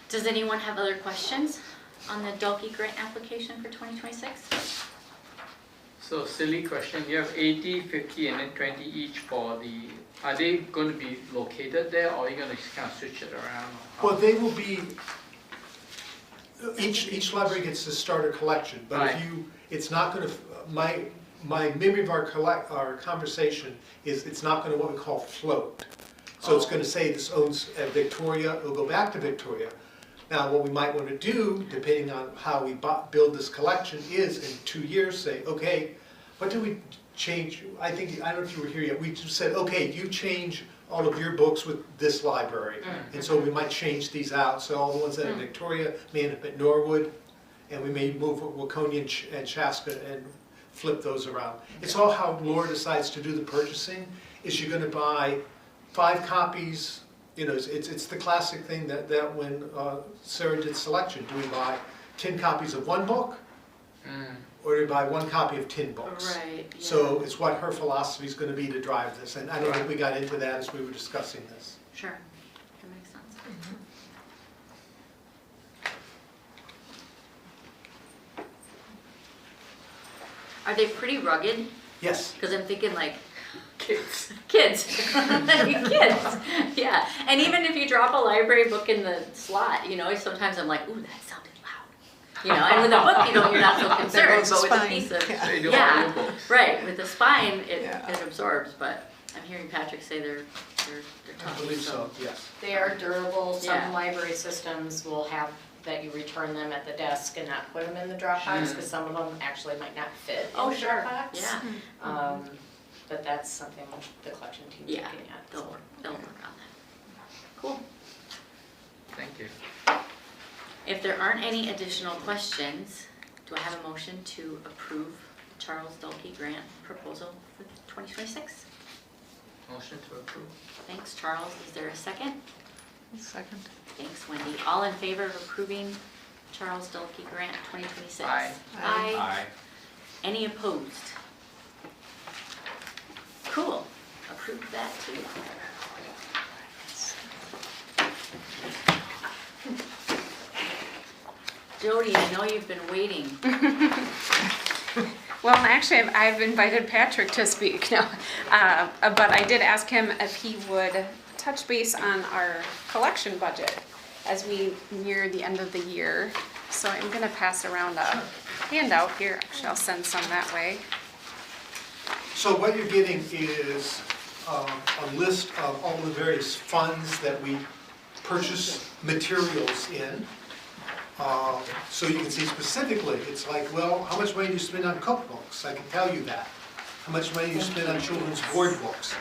Does anyone have other questions on the Dalkey grant application for 2026? So silly question, you have 80, 50 and then 20 each for the, are they going to be located there or are you going to kind of switch it around? or how? Well, they will be, each library gets to start a collection, but Right. it's not gonna, my memory of our conversation is it's not gonna what we call float. So it's gonna say this owns Victoria, it'll go back to Victoria. Now, what we might wanna do, depending on how we build this collection, is in 2 years say, okay, what do we change? I don't know if you were here yet, we just said, okay, you change all of your books with this library. And so we might change these out, so all the ones that are Victoria may end up at Norwood, and we may move Waconia and Chaska and flip those around. It's all how Laura decides to do the purchasing. Is she gonna buy 5 copies? You know, it's the classic thing that when Sarah did selection, do we buy 10 copies of one book? Or do we buy 1 copy of 10 books? Right, yeah. So it's what her philosophy is gonna be to drive this, and I don't think we got into that as we were discussing this. Sure, that makes sense. Are they pretty rugged? Yes. Because I'm thinking like, Kids. kids, kids, yeah. And even if you drop a library book in the slot, you know, sometimes I'm like, ooh, that sounded loud. You know, and with a book, you know, you're not so concerned, goes but the with a spine. piece of, Yeah. So you do yeah, audiobooks. right, with the spine, Yeah. it absorbs, but I'm hearing Patrick say they're I tough. believe so, yes. They are durable. Yeah. Some library systems will have that you return them at the desk and not put them in the Dropbox, because some of them actually might not fit Oh, in the sure, Dropbox. yeah, But that's something the collection team's yeah, looking at. they'll work on that. Cool. Thank you. If there aren't any additional questions, do I have a motion to approve Charles Dulkey grant proposal for 2026? Motion to approve. Thanks, Charles. Is there a second? Second. Thanks, Wendy. All in favor of approving Charles Dulkey grant 2026? Aye. Aye. Aye. Any opposed? Cool. Approved that too. Jody, I know you've been waiting. Well, actually, I've invited Patrick to speak now, but I did ask him if he would touch base on our collection budget as we near the end of the year. So I'm gonna pass around a handout here. Actually, I'll send some that way. So what you're getting is a list of all the various funds that we purchase materials in. So you can see specifically, it's like, well, how much money do you spend on cookbooks? I can tell you that. How much money do you spend on children's board books?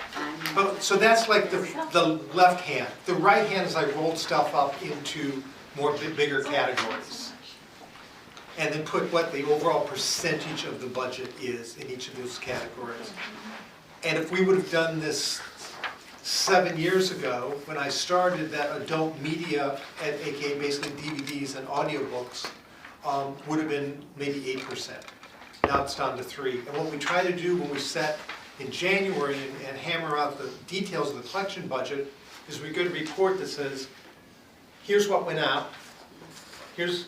But, so that's like the left hand. The right hand is I rolled stuff up into more bigger categories. And then put what the overall percentage of the budget is in each of those categories. And if we would have done this 7 years ago, when I started, that adult media, aka basically DVDs and audiobooks, would have been maybe 8%. Now it's down to 3%. And what we try to do when we set in January and hammer out the details of the collection budget is we get a report that says, here's what went out, here's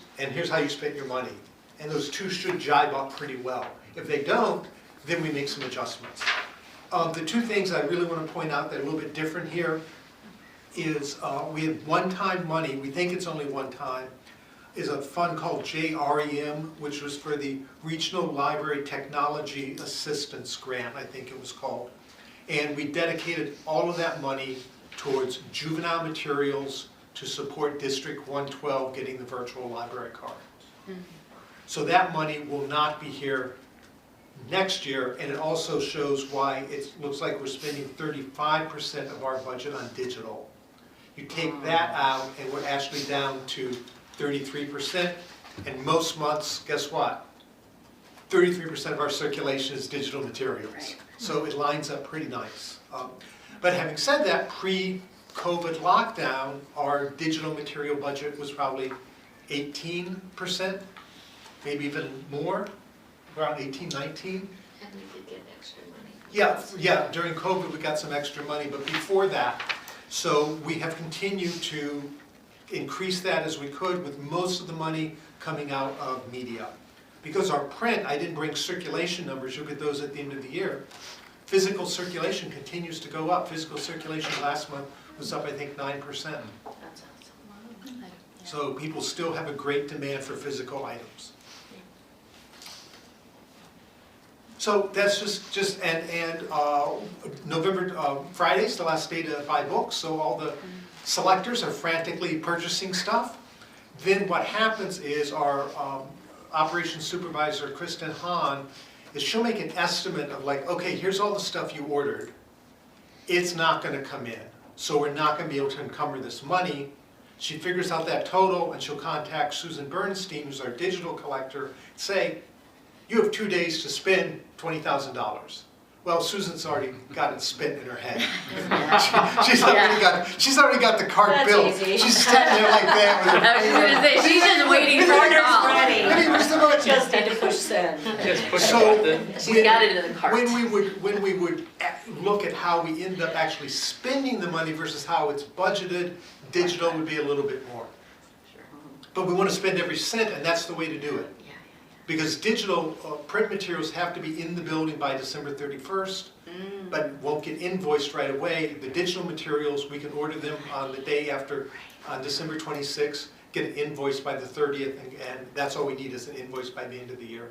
how you spent your money. And those two should jibe up pretty well. If they don't, then we make some adjustments. The two things I really want to point out that are a little bit different here is we have one-time money, we think it's only one time, is a fund called JREM, which was for the Regional Library Technology Assistance Grant, I think it was called. And we dedicated all of that money towards juvenile materials to support District 112 getting the virtual library card. So that money will not be here next year, and it also shows why it looks like we're spending 35% of our budget on digital. You take that out, and we're actually down to 33%, and most months, guess what? 33% of our circulation is digital materials. Right. So it lines up pretty nice. But having said that, pre-COVID lockdown, our digital material budget was probably 18%, maybe even more, around 18, 19. And we did get extra money. Yeah, during COVID we got some extra money, but before that, so we have continued to increase that as we could, with most of the money coming out of media. Because our print, I didn't bring circulation numbers, you'll get those at the end of the year. Physical circulation continues to go up. Physical circulation last month was up, I think, 9%. That's awesome. So people still have a great demand for physical items. So that's November, Friday's the last day to buy books, so all the selectors are frantically purchasing stuff. Then what happens is our operations supervisor, Kristen Hahn, she'll make an estimate of like, okay, here's all the stuff you ordered. It's not gonna come in, so we're not gonna be able to encumber this money. She figures out that total and she'll contact Susan Bernstein, who's our digital collector, say, you have 2 days to spend $20,000. Well, Susan's already got it spent in her head. She's already got the cart That's built. easy. She's standing there like that with her. I was just gonna say, she's just waiting for it all. Ready, where's the money? Just need to push send. Just push So- the button. She's got it in the cart. When we would look at how we end up actually spending the money versus how it's budgeted, digital would be a little bit more. But we want to spend every cent, and that's the way to do it. Because digital print materials have to be in the building by December 31st, but won't get invoiced right away. The digital materials, we can order them on the day after, on December 26th, get it invoiced by the 30th, and that's all we need is an invoice by the end of the year.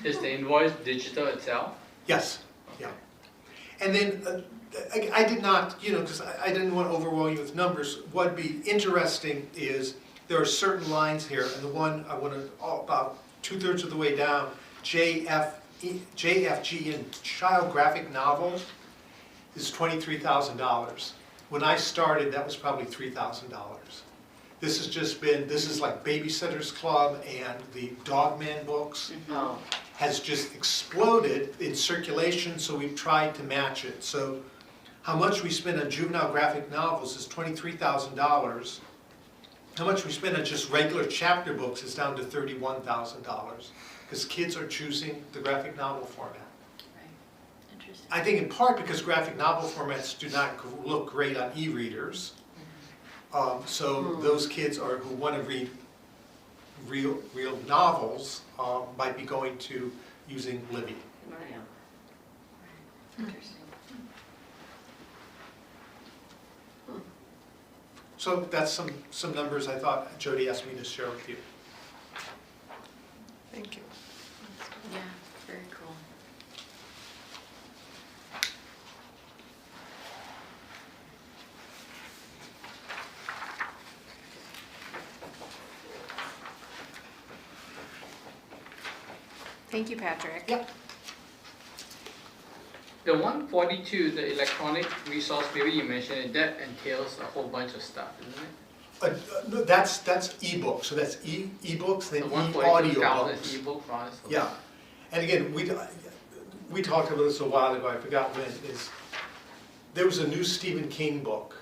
Is the invoice digital itself? Yes, yeah. And then, I did not, because I didn't want to overwhelm you with numbers. What'd be interesting is, there are certain lines here, and the one I want to, about 2/3 of the way down, JFG in child graphic novels is $23,000. When I started, that was probably $3,000. This has just been, this is like Babysitter's Club and the Dogman books has just exploded in circulation, so we've tried to match it. So how much we spend on juvenile graphic novels is $23,000. How much we spend on just regular chapter books is down to $31,000, because kids are choosing the graphic novel format. Right. Interesting. I think in part because graphic novel formats do not look great on e-readers. So those kids who want to read real novels might be going to using Libby. Interesting. So that's some numbers I thought Jody asked me to share with you. Thank you. Yeah, very cool. Thank you, Patrick. Yep. The 142, the electronic resource, maybe you mentioned it, that entails a whole bunch of stuff, isn't it? That's ebooks, so that's ebooks, The then 142,000 e-audiobooks. ebook files. Yeah, and again, we talked about this a while ago, I forgot when, there was a new Stephen King book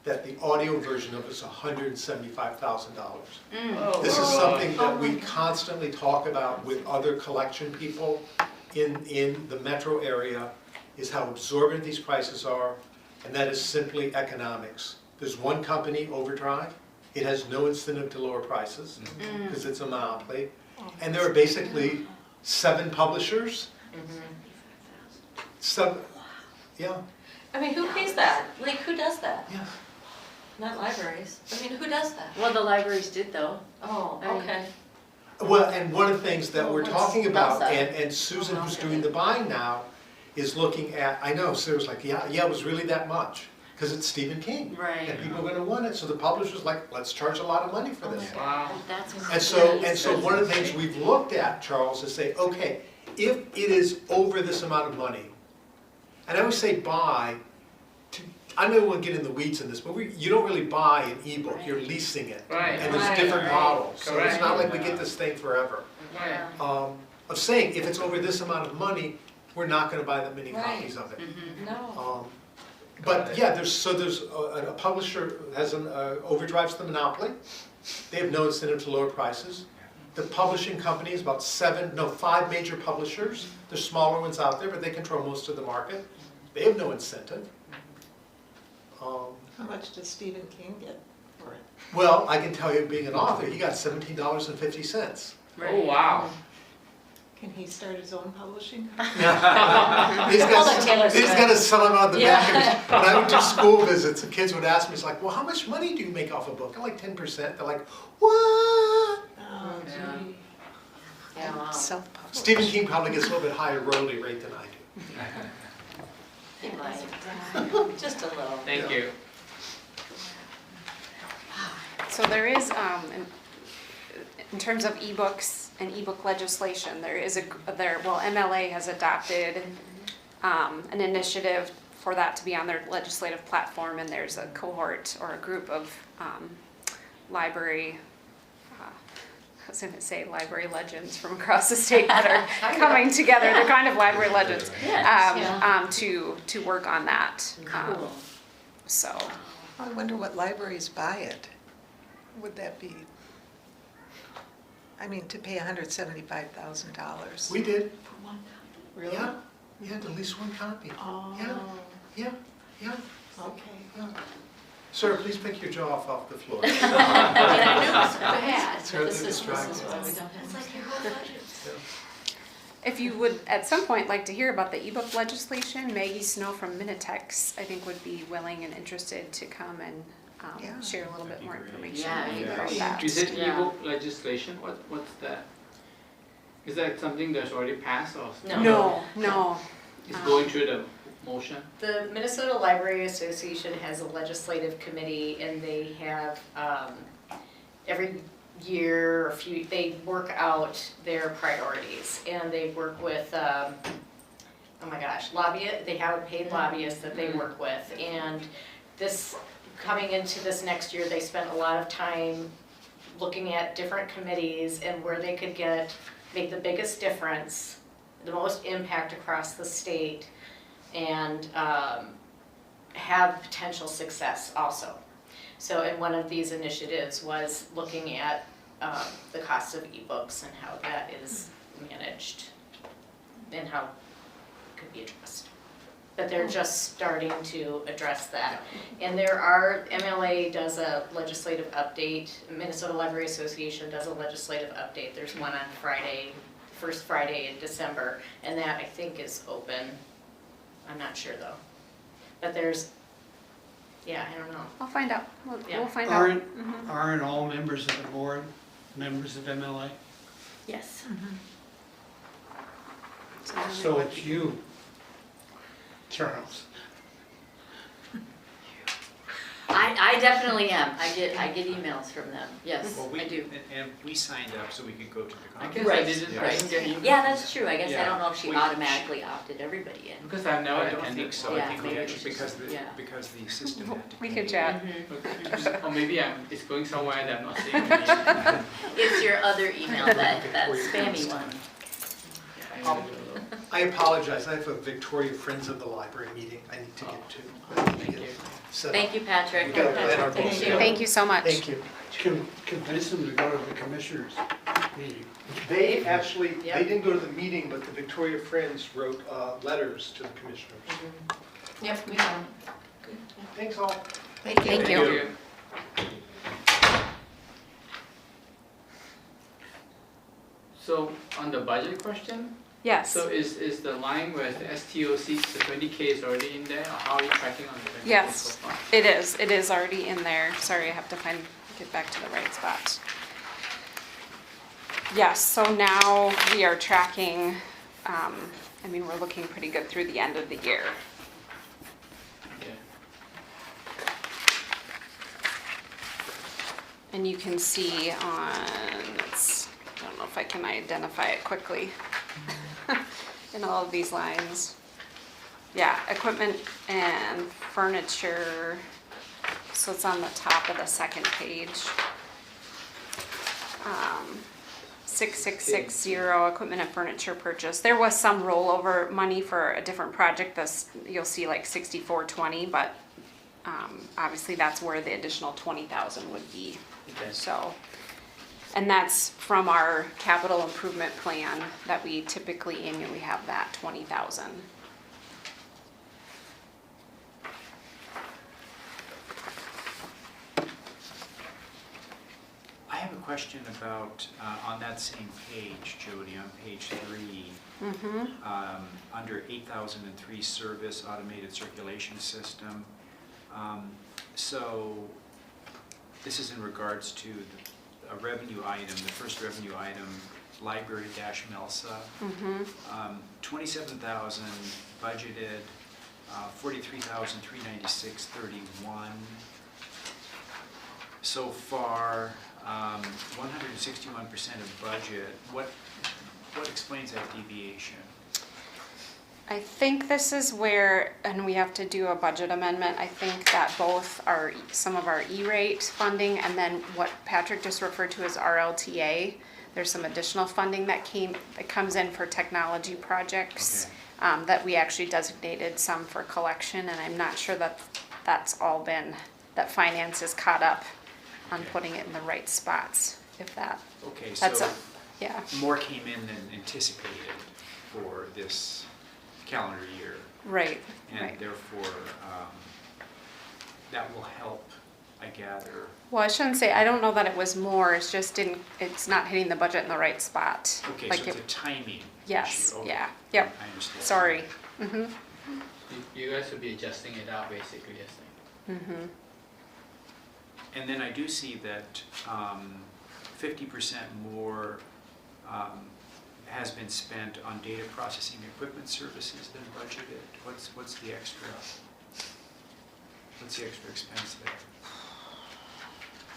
that the audio version of is $175,000. Oh, This is my something gosh. that we constantly talk about with other collection people in the metro area, is how absorbent these prices are, and that is simply economics. There's one company, Overdrive, it has no incentive to lower prices, because it's a monopoly, and there are basically 7 publishers. So, yeah, I mean, who pays that? Like, who does that? yeah. Not libraries. I mean, who does that? Well, the libraries did though. Oh, I mean- okay. Well, and one of the things that we're What's talking about, outside? and Susan, who's doing the buying now, is looking at, I know, Sarah's like, yeah, it was really that much, because it's Stephen King. Right. And people are gonna want it, so the publisher's like, let's charge a lot of money for this. Wow. That's And so one of the things we've looked at, Charles, is say, okay, if it is over this amount of money, and I always say buy, I know we won't get in the weeds in this, but you don't really buy an ebook, you're leasing it. Right. And there's Right, different right. models, so it's Correct. not like we get this thing forever. Right. Of saying, if it's over this amount of money, we're not gonna buy that many Right. copies of it. No. But yeah, there's a publisher has Overdrive's the monopoly. They have no incentive to lower prices. The publishing company is about 5 major publishers. There's smaller ones out there, but they control most of the market. They have no incentive. How much does Stephen King get for it? Well, I can tell you, being an author, he got $17.50. Oh, wow. Can he start his own publishing? He's Well, like Taylor got Swift. to sell them out the back of Yeah. his, when I would do school visits, the kids would ask me, it's like, well, how much money do you make off a book? I'm like 10%. They're like, what? Oh, Yeah. gee. Yeah, wow. Self-published. Stephen King probably gets a little bit higher royalty rate than I do. He might. Just a little. Thank you. So there is, in terms of ebooks and ebook legislation, MLA has adopted an initiative for that to be on their legislative platform, and there's a cohort or a group of library, I was gonna say library legends from across the state that are coming together. They're kind of library legends to work on that. Cool. So. I wonder what libraries buy it. Would that be, I mean, to pay $175,000? We did, Really? yeah, we had at least one copy. Oh, Yeah, okay. yeah. Sir, please pick your jaw off the floor. I mean, I knew it was bad, Sir, but this they're is why we distracted. don't have. It's like your whole budget. If you would, at some point, like to hear about the ebook legislation, Maggie Snow from Minitex, I think would be willing and interested to come and Yeah. share a little bit more information Yeah, about that. Is it Yeah. ebook legislation? What's that? Is that something that's already passed or No. it's going through the motion? The Minnesota Library Association has a legislative committee, and they have, every year, they work out their priorities, and they work with, they have a paid lobbyist that they work with, and coming into this next year, they spent a lot of time looking at different committees and where they could make the biggest difference, the most impact across the state, and have potential success also. So, and one of these initiatives was looking at the cost of ebooks and how that is managed and how it could be addressed. But they're just starting to address that. And MLA does a legislative update, Minnesota Library Association does a legislative update. There's one on Friday, first Friday in December, and that I think is open. I'm not sure though. But I don't know. I'll find out. We'll Yeah. find out. Aren't all members of the board members of MLA? Yes. So it's you, Charles. I definitely am. I get emails from them. Yes, Well, I do. and we signed up so we could go to the I conference. guess Right, I didn't right. get email. Yeah, that's true. I guess I Yeah. don't know if she We- automatically opted everybody in. Because I've never I don't attended. think so, Yeah, I think we maybe actually, yeah. because the system had to. We pay. could chat. Mhm. Or maybe it's going somewhere that I'm not seeing it. It's your other email, that spammy one. I apologize, I have a Victoria Friends of the Library meeting I need to get to. Thank you. Set Thank up. you, Patrick. We gotta plan our Thank books. you. Thank you so much. Thank you. Convince them to go to the commissioners meeting. They actually, Yep. they didn't go to the meeting, but the Victoria Friends wrote letters to the commissioners. Yep, we know. Thanks all. Thank you. Thank you. So on the budget question, Yes. so is the line where the STOC, the 20K is already in there, or how are you tracking on the 20K Yes. so far? It is already in there. Sorry, I have to get back to the right spot. Yes, so now we are tracking, we're looking pretty good through the end of the year. Okay. And you can see I don't know if I can identify it quickly in all of these lines. Yeah, equipment and furniture, so it's on the top of the second page. 6660, equipment and furniture purchase. There was some rollover money for a different project, you'll see like 6420, but obviously that's where the additional 20,000 would be. Okay. So, and that's from our capital improvement plan that we typically annually have that 20,000. I have a question about, on that same page, Jody, on page 3, under 8003 service automated circulation system. So this is in regards to a revenue item, the first revenue item library-melsa. 27,000 budgeted, 43,396.31 so far. 161% of budget. What explains that deviation? I think this is where, and we have to do a budget amendment, I think that both are some of our E-rate funding and then what Patrick just referred to as RLTA. There's some additional funding that comes in for technology projects. Okay. That we actually designated some for collection, and I'm not sure that that's all been, that finance is caught up on Okay. putting it in the right spots, if that, Okay, that's so yeah, more came in than anticipated for this calendar year, right, and right. therefore that will help, I gather. Well, I shouldn't say, I don't know that it was more, it's just it's not hitting the budget in the right spot. Okay, Like so it's it- a timing Yes, issue. Okay. yeah, yep, I understand. sorry. Mm-hmm, You guys will be adjusting it out basically, yes. mm-hmm. And then I do see that 50% more has been spent on data processing equipment services than budgeted. What's the extra? What's the extra expense there?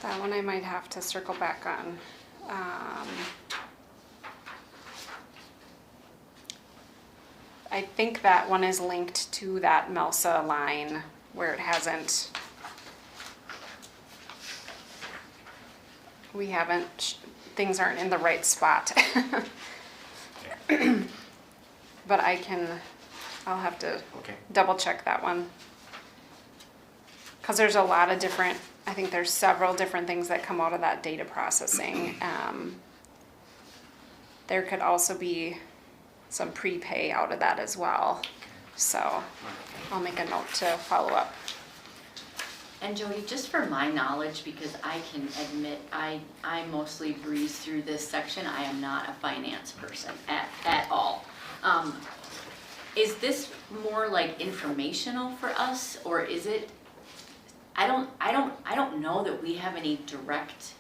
That one I might have to circle back on. I think that one is linked to that MELSA line where it hasn't. We haven't, things aren't in the right spot. But I'll have to Okay. double check that one. Cause there's a lot of different, I think there's several different things that come out of that data processing. There could also be some prepay out of that as well. So I'll make a note to follow up. And Jody, just for my knowledge, because I can admit I mostly breeze through this section, I am not a finance person at all. Is this more like informational for us, or is it? I don't know that we have any direct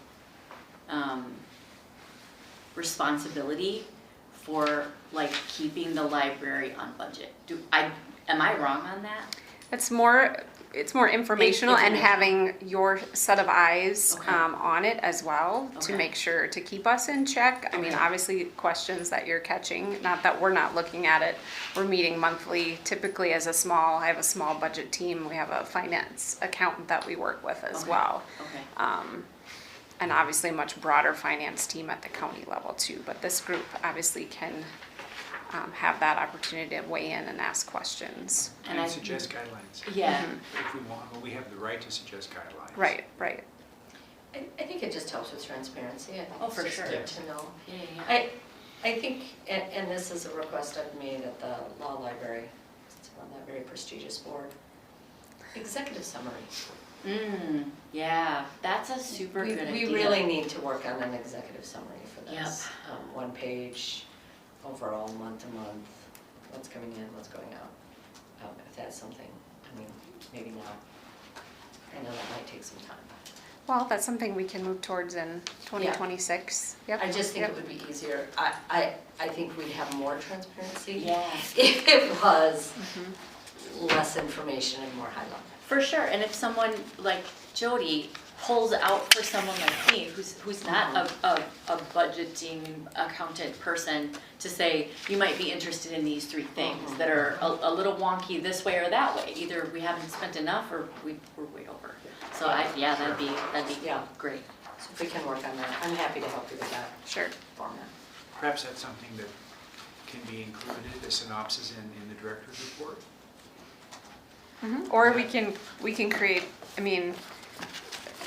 responsibility for like keeping the library on budget. Am I wrong on that? It's more informational and having your set of eyes Okay. on it as well to Okay. make sure to keep us in check. I mean, Okay. obviously questions that you're catching, not that we're not looking at it. We're meeting monthly, typically I have a small budget team. We have a finance accountant that we work with as Okay. well. Okay. And obviously a much broader finance team at the county level too. But this group obviously can have that opportunity to weigh in and ask questions. And suggest guidelines. Yeah. If we want, well, we have the right to suggest guidelines. Right, right. I think it just helps with transparency. I think Oh, it's for just sure. good to know. Yeah. I think, and this is a request I've made at the law library, it's on that very prestigious board, executive summary. Yeah, that's a super good idea. We really need to work on an executive summary for this. Yep. 1 page, overall, month to month, what's coming in, what's going out. If that's something, I mean, maybe now. I know that might take some time. Well, that's something we can move towards in 2026. Yep. I just think yep. it would be easier. I think we'd have more transparency. Yeah. If it was Mm-hmm. less information and more high level. For sure, and if someone like Jody pulls out for someone like me, who's not a budgeting accountant person, to say, you might be interested in these 3 things that are a little wonky this way or that way. Either we haven't spent enough or we're way over. So that'd be Yeah. great. So if we can work on that, I'm happy to help you with that Sure. format. Perhaps that's something that can be included, a synopsis in the director's report. Or we can create, I mean,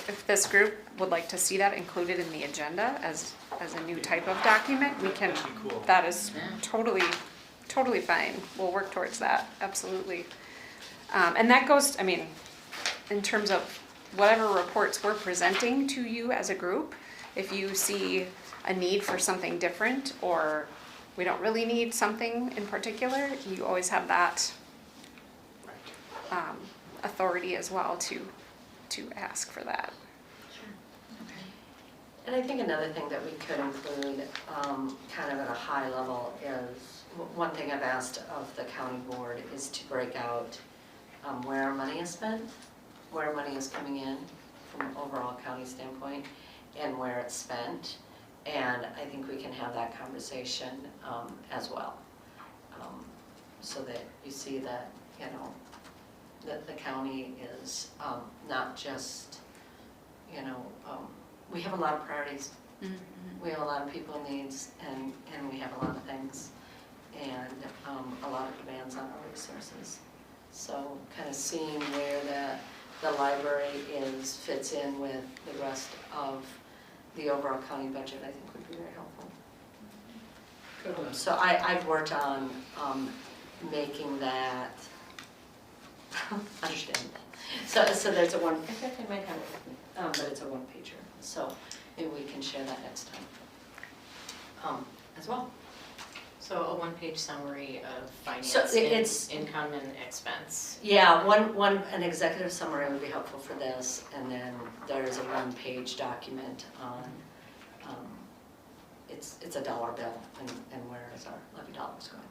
if this group would like to see that included in the agenda as a new type of document, we can, That'd be cool. that is Yeah. totally fine. We'll work towards that, absolutely. And that goes, I mean, in terms of whatever reports we're presenting to you as a group, if you see a need for something different or we don't really need something in particular, you always have that authority as well to ask for that. And I think another thing that we could include, kind of at a high level, is, one thing I've asked of the county board is to break out where our money is spent, where money is coming in from an overall county standpoint, and where it's spent. And I think we can have that conversation as well. So that you see that, you know, that the county is not just, you know, we have a lot of priorities. We have a lot of people needs, and we have a lot of things, and a lot of demands on our resources. So kind of seeing where the library fits in with the rest of the overall county budget, I think would be very helpful. So I've worked on making that understand. So there's a one, in fact I might have it with me, but it's a one-pager. So maybe we can share that next time as well. So a one-page summary of So finance, it's- income and expense. Yeah, an executive summary would be helpful for this, and then there's a one-page document on, it's a dollar bill and where is our levy dollars going.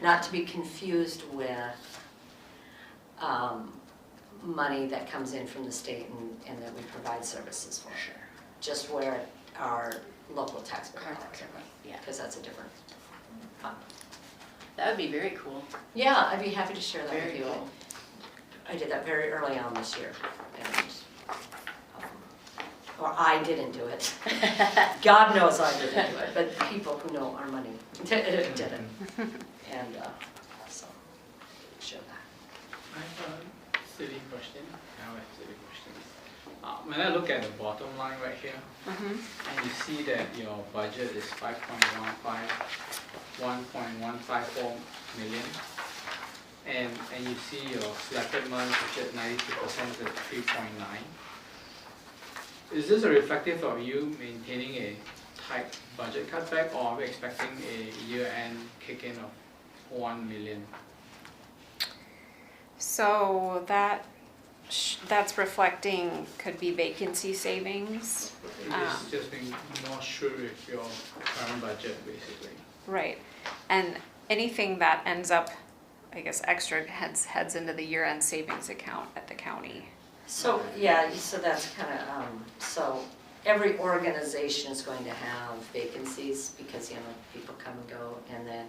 Not to be confused with money that comes in from the state and that we provide services for. Sure. Just where our local taxpayer dollars are, Yeah, because that's a different fund. that would be very cool. Yeah, I'd be happy to share that with Very you. cool. I did that very early on this year, and, or I didn't do it. God knows I didn't do it, but people who know our money did it. And so, share that. I have a silly question. I have a silly question. When I look at the bottom line right here, and you see that your budget is 1.154 million, and you see your selected months, which at 92% is at 3.9. Is this a reflective of you maintaining a tight budget cutback, or are we expecting a year-end kick-in of 1 million? So that's reflecting, could be vacancy savings. It's just being more sure with your current budget, basically. Right, and anything that ends up, I guess, extra heads into the year-end savings account at the county. So, yeah, so that's kind of, so every organization is going to have vacancies because, you know, people come and go, and then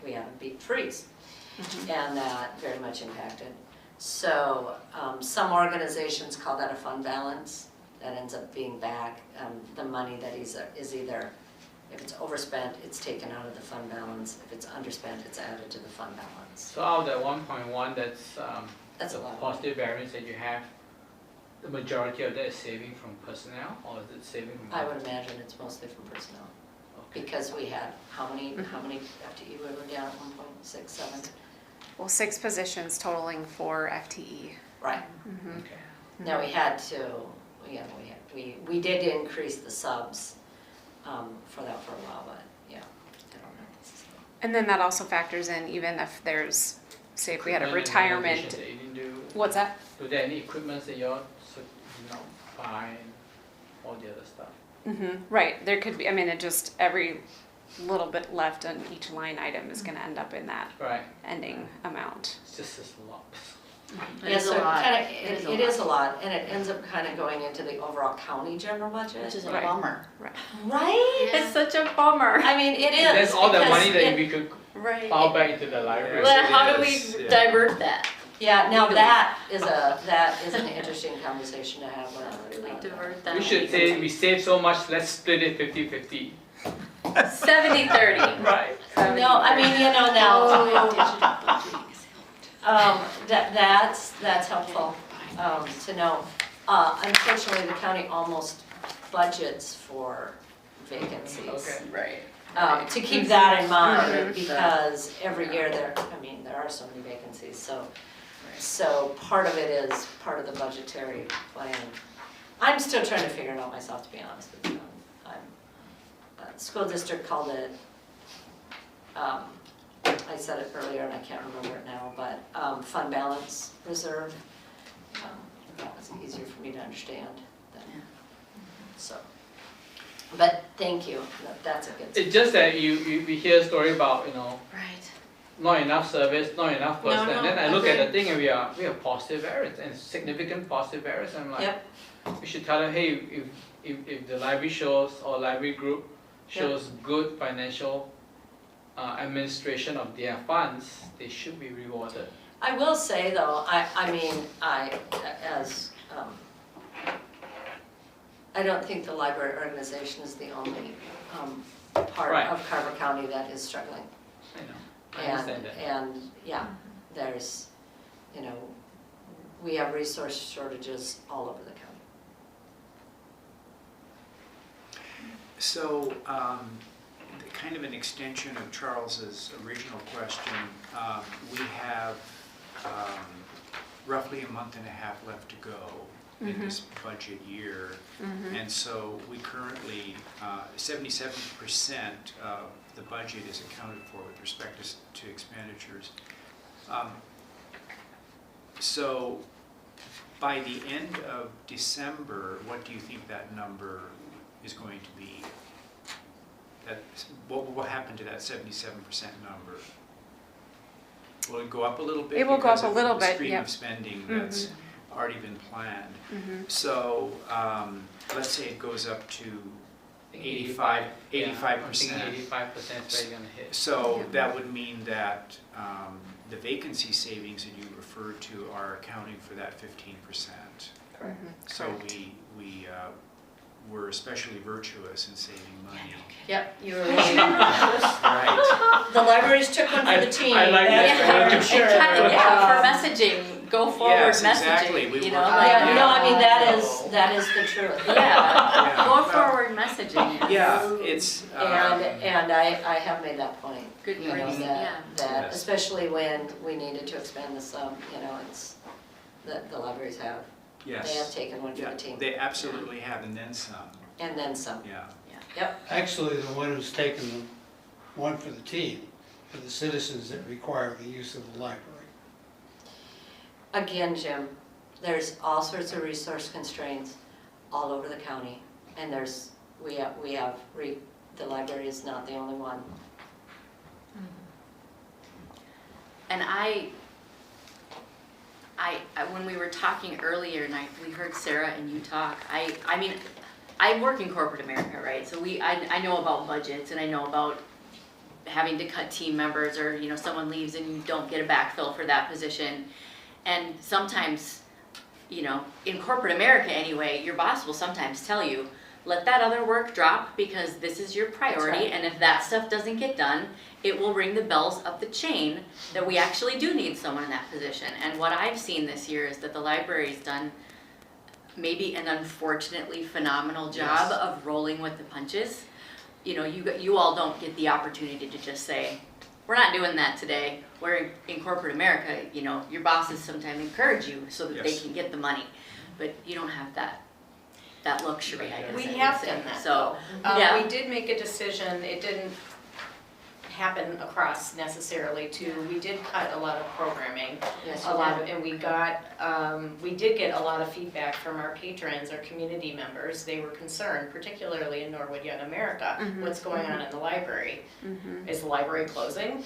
we had a big freeze. And that very much impacted. So some organizations call that a fund balance. That ends up being back. The money that is either, if it's overspent, it's taken out of the fund balance. If it's underspent, it's added to the fund balance. So out of that 1.1, that's a the lot. positive variance that you have, the majority of that is saving from personnel, or is it saving from? I would imagine it's mostly from personnel. Okay. Because we had, how many FTE we were down at 1.67? Well, 6 positions totaling 4 FTE. Right. Okay. Now we had to, you know, we did increase the subs for that for a while, but yeah, I don't know. And then that also factors in, even if there's, say if we had a Equipment and retirement. renovations that you didn't do. What's that? Do there any equipment that you're, buy and all the other stuff? Right, there could be, I mean, it just, every little bit left on each line item is gonna end up in that Right. ending amount. It's just a lot. It Yeah, is so a lot. kinda, It it is a lot, and it ends up kind of going into the overall county general budget. Which is a Right. bummer. Right? It's such a bummer. I mean, it is. That's all the because money that it- we could Right. plow back into the library. Well, Yes, how it do we is, yeah. divert that? Yeah, now Legally. that is an interesting conversation to have. How do we divert that? We should say we save so much, let's split it 50-50. 70-30. Right. No, I mean, you know, now, Oh. that's helpful to know. Unfortunately, the county almost budgets for vacancies. Okay. Right. To keep that in mind, Mhm. because every year there are so many vacancies, so part of it is part of the budgetary plan. I'm still trying to figure it out myself, to be honest with you. School district called it, I said it earlier and I can't remember it now, but fund balance reserve. That was easier for me to understand than so. But thank you, that's a good. It's just that we hear a story about, Right. not enough service, not enough No, person, no, and then I look at agreed. the thing and we have positive errors and significant positive errors, and I'm like, Yep, we should tell them, hey, if the library shows or library group shows good financial administration of their funds, they should be rewarded. I will say though, I don't think the library organization is the only part Right. of Carver County that is struggling. I know, I understand that. And, yeah, there's, we have resource shortages all over the county. So, kind of an extension of Charles's original question, we have roughly a month and a half left to go in this budget year. And so we currently, 77% of the budget is accounted for with respect to expenditures. So by the end of December, what do you think that number is going to be? What will happen to that 77% number? Will it go up a little bit? It will go up a little because of bit, the stream yep. of spending that's already been planned. Mm-hmm. So let's say it goes up to I think 85%. yeah, I'm thinking 85% is where you're gonna hit. So that would mean that the vacancy savings that you referred to are accounting for that 15%. Correct. So we're especially virtuous in saving money. Yep, you were Right. the libraries took one for the team. I like that's that. for sure. For messaging, go forward Yes, messaging, exactly. We you work know, on like, Yeah, no, I mean, Yeah. that is the truth. yeah, Yeah. go forward messaging. Yeah, it's. And I have made that point. Good You know, phrasing, that, yeah. that Yes. especially when we needed to expand the sum, it's, the libraries have. They have Yes. taken one for Yeah, the team, they absolutely have, and then some, and then some. yeah. Yep, Actually, the one who's taken the one for the team, for the citizens that require the use of the library. again, Jim, there's all sorts of resource constraints all over the county, and the library is not the only one. And when we were talking earlier, and we heard Sarah and you talk, I mean, I work in corporate America, right? So I know about budgets, and I know about having to cut team members, or, someone leaves and you don't get a backfill for that position. And sometimes, in corporate America anyway, your boss will sometimes tell you, let that other work drop because this is your priority, right. and if that stuff doesn't get done, it will ring the bells up the chain that we actually do need someone in that position. And what I've seen this year is that the library's done maybe an unfortunately phenomenal job Yes. of rolling with the punches. You all don't get the opportunity to just say, we're not doing that today. Where in corporate America, your bosses sometimes encourage you so that they Yes. can get the money, but you don't have that luxury, I guess. We I would have say. done that, So, though. yeah. We did make a decision, it didn't happen across necessarily we did cut a lot of programming. Yes, A you lot did. of, and we did get a lot of feedback from our patrons, our community members. They were concerned, particularly in Norwood Young America, what's going on in the library. Is the library closing?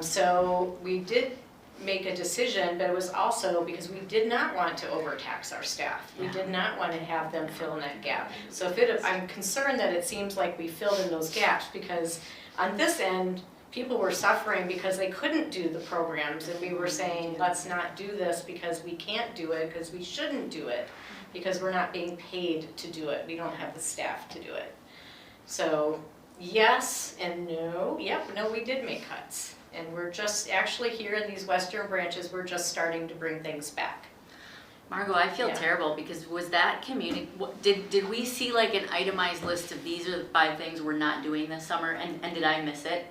So we did make a decision, but it was also because we did not want to overtax our staff. We did not want to have them fill in that gap. So I'm concerned that it seems like we filled in those gaps, because on this end, people were suffering because they couldn't do the programs, and we were saying, let's not do this because we can't do it, because we shouldn't do it, because we're not being paid to do it. We don't have the staff to do it. So yes and no. Yep, no, we did make cuts. And we're just, actually here in these western branches, we're just starting to bring things back. Margot, I feel Yeah. terrible because was that did we see like an itemized list of these are the 5 things we're not doing this summer, and did I miss it?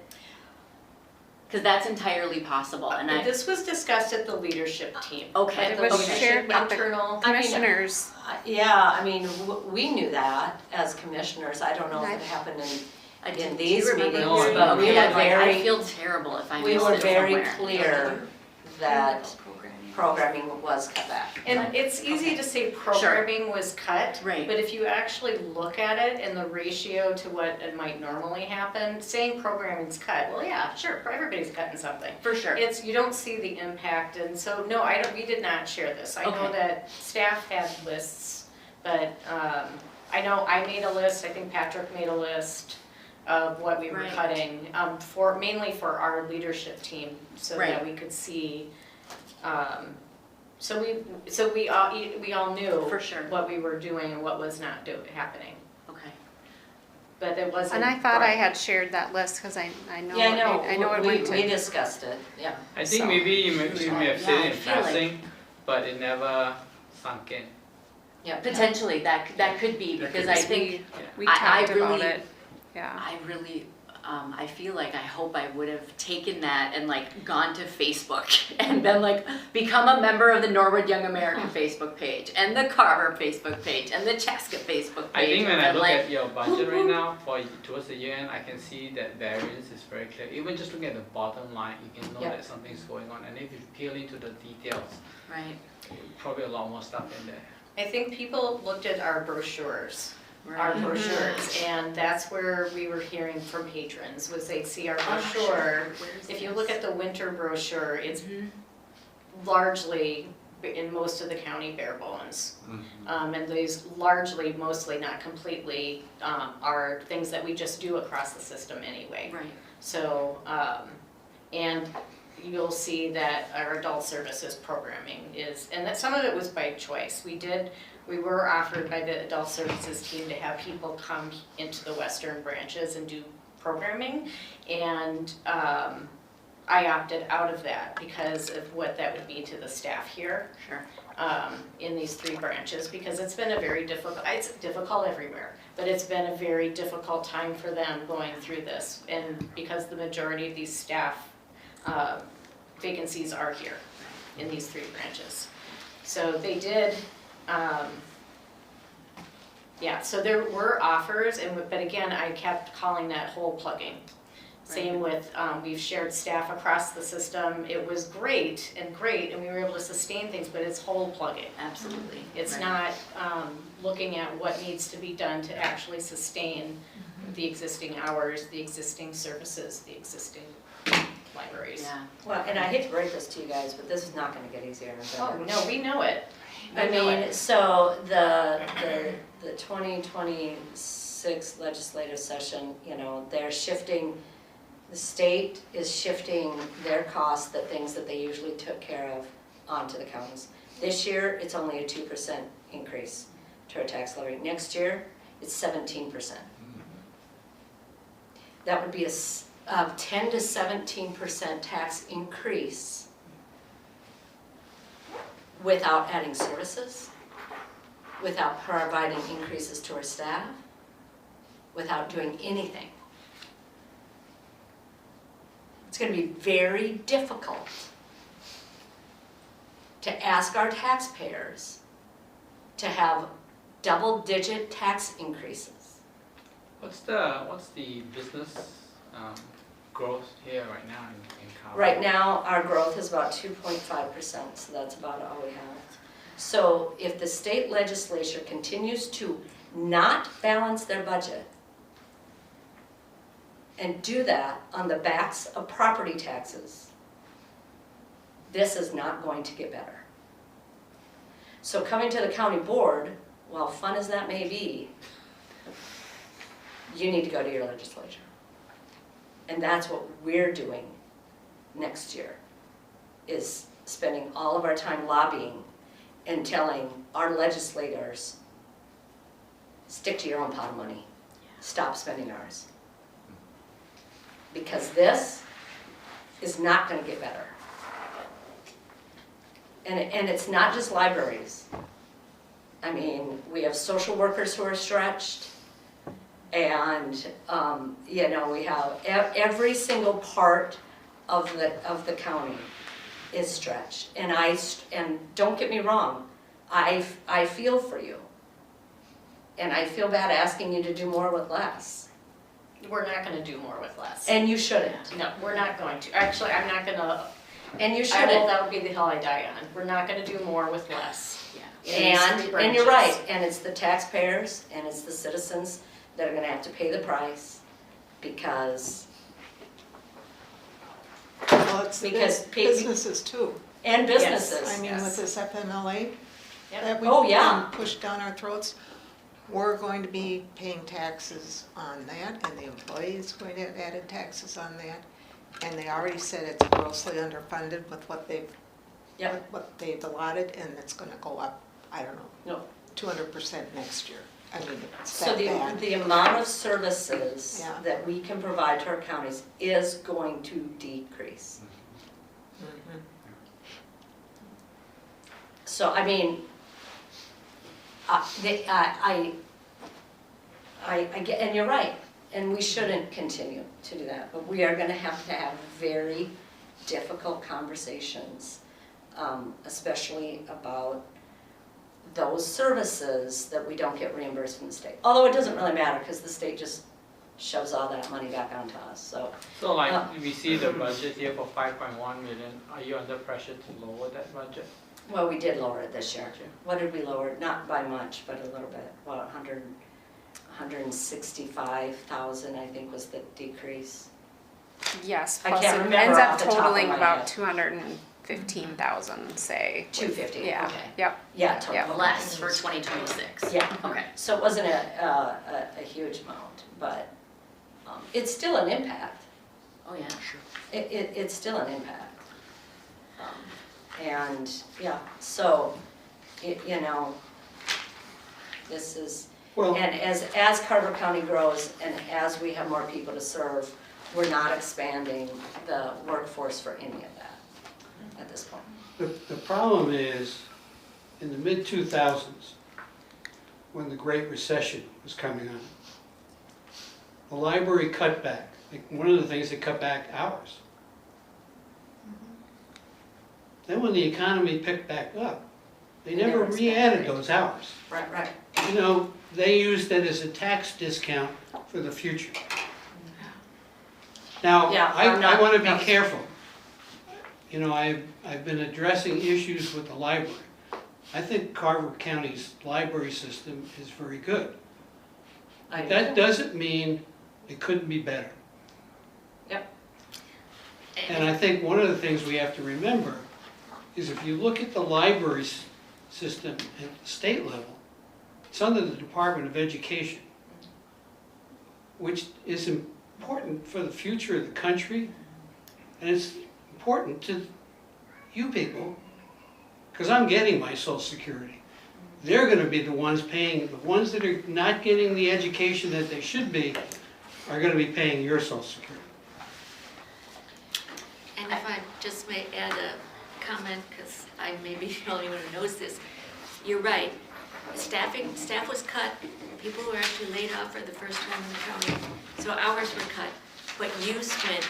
Because that's entirely possible, and This was discussed at the leadership team. Okay. It was Okay. shared with the Internal. commissioners. We knew that as commissioners. I don't know if it happened in do these you remember meetings, hearing but that? we Okay, were I very, feel terrible if I we missed were it very somewhere. clear that Programming. programming was cut back. And it's easy to say programming was cut. Right. But if you actually look at it in the ratio to what it might normally happen, saying programming's cut, well, yeah, sure, everybody's cutting something. For sure. It's, you don't see the impact, and so, no, we did not share this. I know Okay. that staff had lists, but, I know I made a list, I think Patrick made a list of what we were Right. cutting, mainly for our leadership team, so that Right. we could see, so we all knew For sure. what we were doing and what was not happening, Okay. but it wasn't. And I thought I right. had shared that list, cause I know, Yeah, I know it we went to. discussed it, yeah. I think So- maybe you may have said Yeah, I it in feel like- passing, but it never sunk in. Yeah. Potentially, that could be, because I think, We I talked about really- it, yeah. I really, I feel like I hope I would have taken that and like gone to Facebook and been like, become a member of the Norwood Young American Facebook page and the Carver Facebook page and the Chaska Facebook page. I think when I and look like, at your budget right now for towards the year end, I can see that variance is very clear. Even just looking at the bottom line, you can know Yeah. that something's going on. And if you peel into the details, Right, probably a lot more stuff in there. I think people looked at our brochures. Our right. brochures, and that's where we were hearing from patrons, was they'd see our Oh, brochure. sure. Where's If you this? look at the winter brochure, it's Mhm. largely, in most of the county, bare bones. And these largely, mostly, not completely, are things that we just do across the system anyway. Right, So, and you'll see that our adult services programming is, and that some of it was by choice. We were offered by the adult services team to have people come into the western branches and do programming. And I opted out of that because of what that would be to the staff here sure. in these 3 branches, because it's been a very difficult, it's difficult everywhere, but it's been a very difficult time for them going through this. And because the majority of these staff vacancies are here in these 3 branches. So they did, yeah, so there were offers, but again, I kept calling that hole plugging. Same with, we've shared staff across the system. It was great, and we were able to sustain things, but it's hole plugging. Absolutely. It's Right. not looking at what needs to be done to actually sustain the existing hours, the existing services, the existing libraries. Yeah. Well, and I hate to break this to you guys, but this is not gonna get easier and Oh, better. no, we know it. I We know mean, it. so the 2026 legislative session, you know, they're shifting, the state is shifting their costs, the things that they usually took care of, onto the counties. This year, it's only a 2% increase to our tax levy. Next year, it's 17%. That would be a 10 to 17% tax increase without adding services, without providing increases to our staff, without doing anything. It's going to be very difficult to ask our taxpayers to have double-digit tax increases. What's the business growth here right now in Carver? Right now, our growth is about 2.5%, so that's about all we have. So if the state legislature continues to not balance their budget and do that on the backs of property taxes, this is not going to get better. So coming to the county board, while fun as that may be, you need to go to your legislature. And that's what we're doing next year, is spending all of our time lobbying and telling our legislators, stick to your own pot of money, stop spending ours. Because this is not gonna get better. And it's not just libraries. I mean, we have social workers who are stretched, and you know, we have every single part of the county is stretched. And don't get me wrong, I feel for you. And I feel bad asking you to do more with less. We're not gonna do more with less. And you shouldn't. No, we're not going to. Actually, I'm not gonna, And you should. that would be the hill I die on. We're not gonna do more with less. Yeah. In these three And you're branches. right, and it's the taxpayers and it's the citizens that are gonna have to pay the price because, Well, it's the Because businesses too. and businesses. I mean, with Yes. this FMLA Yep. that Oh, we've yeah. been pushed down our throats, we're going to be paying taxes on that, and the employee is going to have added taxes on that. And they already said it's grossly underfunded with what Yep. what they've allotted, and it's gonna go up, I don't know, No. 200% next year. I mean, it's So that bad. the amount of services Yeah. that we can provide to our counties is going to decrease. Mhm. So, I mean, I get, and you're right, and we shouldn't continue to do that, but we are gonna have very difficult conversations, especially about those services that we don't get reimbursed from the state. Although it doesn't really matter, because the state just shoves all that money back onto us, so. So like, we see the budget here for 5.1 million, are you under pressure to lower that budget? Well, we did lower it this year. What did we lower it? Not by much, but a little bit. Well, 165,000, I think, was the decrease. Yes, I plus can't it remember ends off up the top of totaling my about head. 215,000, say. 250, Yeah, okay. yep. Yeah, total. Less for 2026. Yeah. Okay. So it wasn't a huge amount, but it's still an impact. Oh, yeah. It's still an impact. And, yeah, so, you know, this is, Well, and as Carver County grows and as we have more people to serve, we're not expanding the workforce for any of that at this point. the problem is, in the mid-2000s, when the Great Recession was coming on, the library cut back. Like, one of the things, they cut back hours. Then when the economy picked back up, they never never expanded re-added it. those hours. Right. You know, they used it as a tax discount for the future. Now, Yeah, I'm I not- want to no. be careful. You know, I've been addressing issues with the library. I think Carver County's library system is very good. That doesn't mean it couldn't be better. And I think one of the things we have to remember is if you look at the library system at the state level, it's under the Department of Education, which is important for the future of the country, and it's important to you people, because I'm getting my Social Security. They're going to be the ones paying, the ones that are not getting the education that they should be are going to be paying your Social Security. And if I just may add a comment, because I may be the only one who knows this, you're right. Staff was cut, people were actually laid off for the first time in the county, so hours were cut. But use went,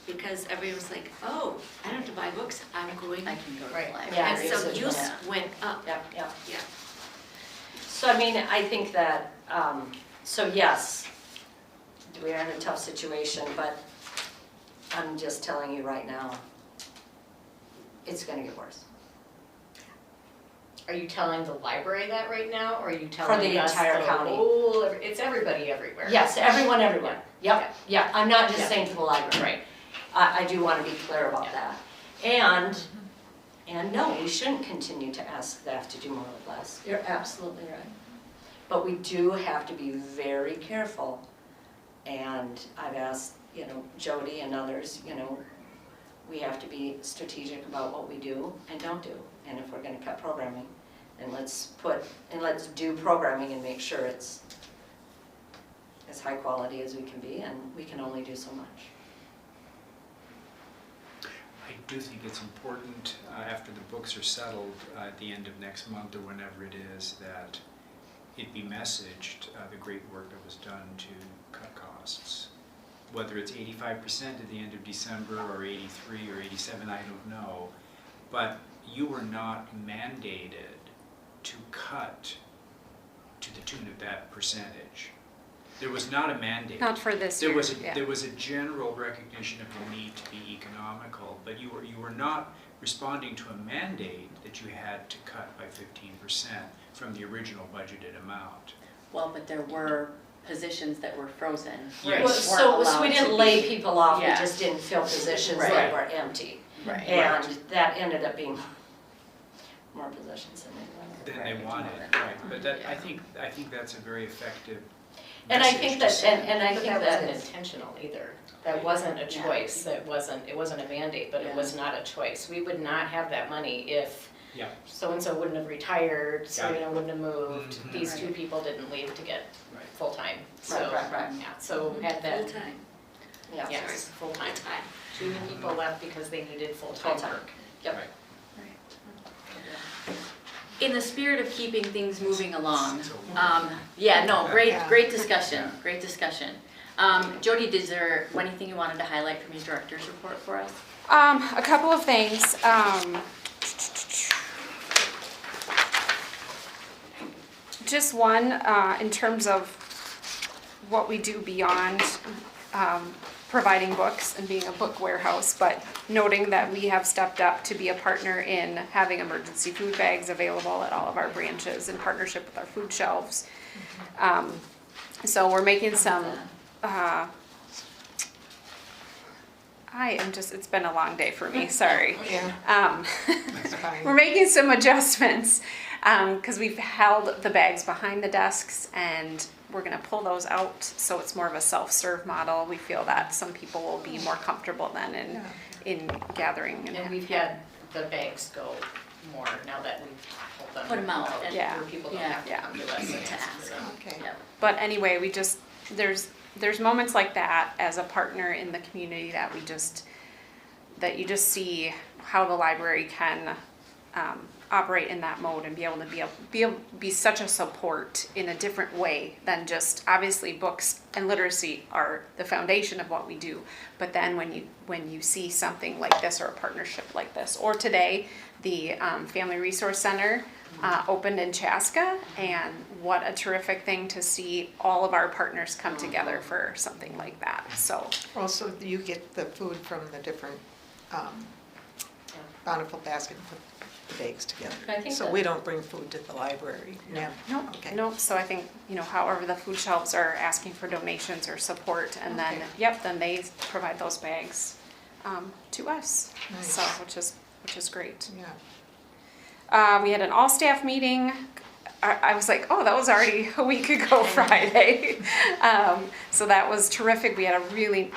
because everyone was like, oh, I don't have to buy books, I'm going. I can go to the Right. library. Yeah, And so usage use went up. went up, Yep. yeah. So I mean, I think that, so yes, we are in a tough situation, but I'm just telling you right now, it's gonna get worse. Are you telling the library that right now, or are you telling the us entire county. It's everybody everywhere. Yes, everyone, yep, yeah, I'm not just Yeah. saying to the library. Right. I do wanna be clear about that. And no, we shouldn't continue to ask staff to do more with less. You're absolutely right. But we do have to be very careful. And I've asked, you know, Jody and others, you know, we have to be strategic about what we do and don't do. And if we're gonna cut programming, then let's do programming and make sure it's as high quality as we can be, and we can only do so much. I do think it's important, after the books are settled at the end of next month or whenever it is, that it be messaged the great work that was done to cut costs. Whether it's 85% at the end of December or 83 or 87, I don't know. But you were not mandated to cut to the tune of that percentage. There was not a mandate. Not for this year, yeah. There was a general recognition of the need to be economical, but you were not responding to a mandate that you had to cut by 15% from the original budgeted amount. Well, but there were positions that were frozen. Yes. Well, so Weren't we allowed didn't to lay be- people off, we Yeah. just didn't fill positions Right. that were empty. Right. And that ended up being more positions than they Than wanted. they wanted, right, but that, I think that's a very effective And I message think to that, send. and I But think that that wasn't intentional either. That wasn't a Yeah. choice, it wasn't a mandate, but it Yeah. was not a choice. We would not have that money if Yeah. so-and-so wouldn't have retired, Got it. Serena wouldn't have moved, Mhm. these two Right. people didn't leave to get Right. full-time. So, Right. yeah, so had that, Full-time. Yeah. yes, full-time. Full-time. Too many people left because they needed full-time Full-time. work. Yep. Right. In the spirit of keeping things moving along, So- yeah, no, Yeah. great discussion, great discussion. Jody, is there anything you wanted to highlight from your director's report for us? A couple of things. Just one, in terms of what we do beyond providing books and being a book warehouse, but noting that we have stepped up to be a partner in having emergency food bags available at all of our branches in partnership with our food shelves. So we're making some, it's been a long day for me, sorry. Yeah, it's We're fine. making some adjustments, because we've held the bags behind the desks and we're gonna pull those out, so it's more of a self-serve model. We feel that some people will be more comfortable then in gathering. And we've had the bags go more now that we've pulled them. Put 'em out, and yeah. where people don't Yeah. have to Yeah. come to us and To ask ask. for them. Okay. Yep. But anyway, there's moments like that as a partner in the community that that you just see how the library can operate in that mode and be able to be such a support in a different way than just, obviously books and literacy are the foundation of what we do, but then when you see something like this or a partnership like this, or today the Family Resource Center opened in Chaska, and what a terrific thing to see all of our partners come together for something like that. So Also, you get the food from the different bountiful basket and put the bags together. I think So that- we don't bring food to the library. Yeah. Okay. No, so I think, however the food shelves are asking for donations or support, and then, then they provide those bags to us. Nice. So, which is great. Yeah. We had an all-staff meeting. I was like, oh, that was already a week ago Friday. So that was terrific. We had a really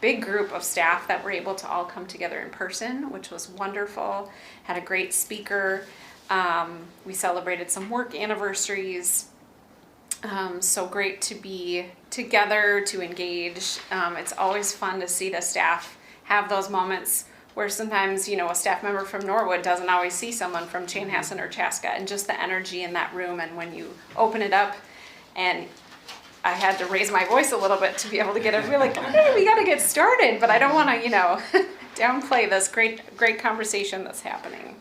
big group of staff that were able to all come together in person, which was wonderful. Had a great speaker. We celebrated some work anniversaries. So great to be together, to engage. It's always fun to see the staff have those moments where sometimes, a staff member from Norwood doesn't always see someone from Chanhassen or Chaska, and just the energy in that room. And when you open it up, and I had to raise my voice a little bit to be able to get it, we're like, okay, we gotta get started, but I don't wanna, downplay this great conversation that's happening.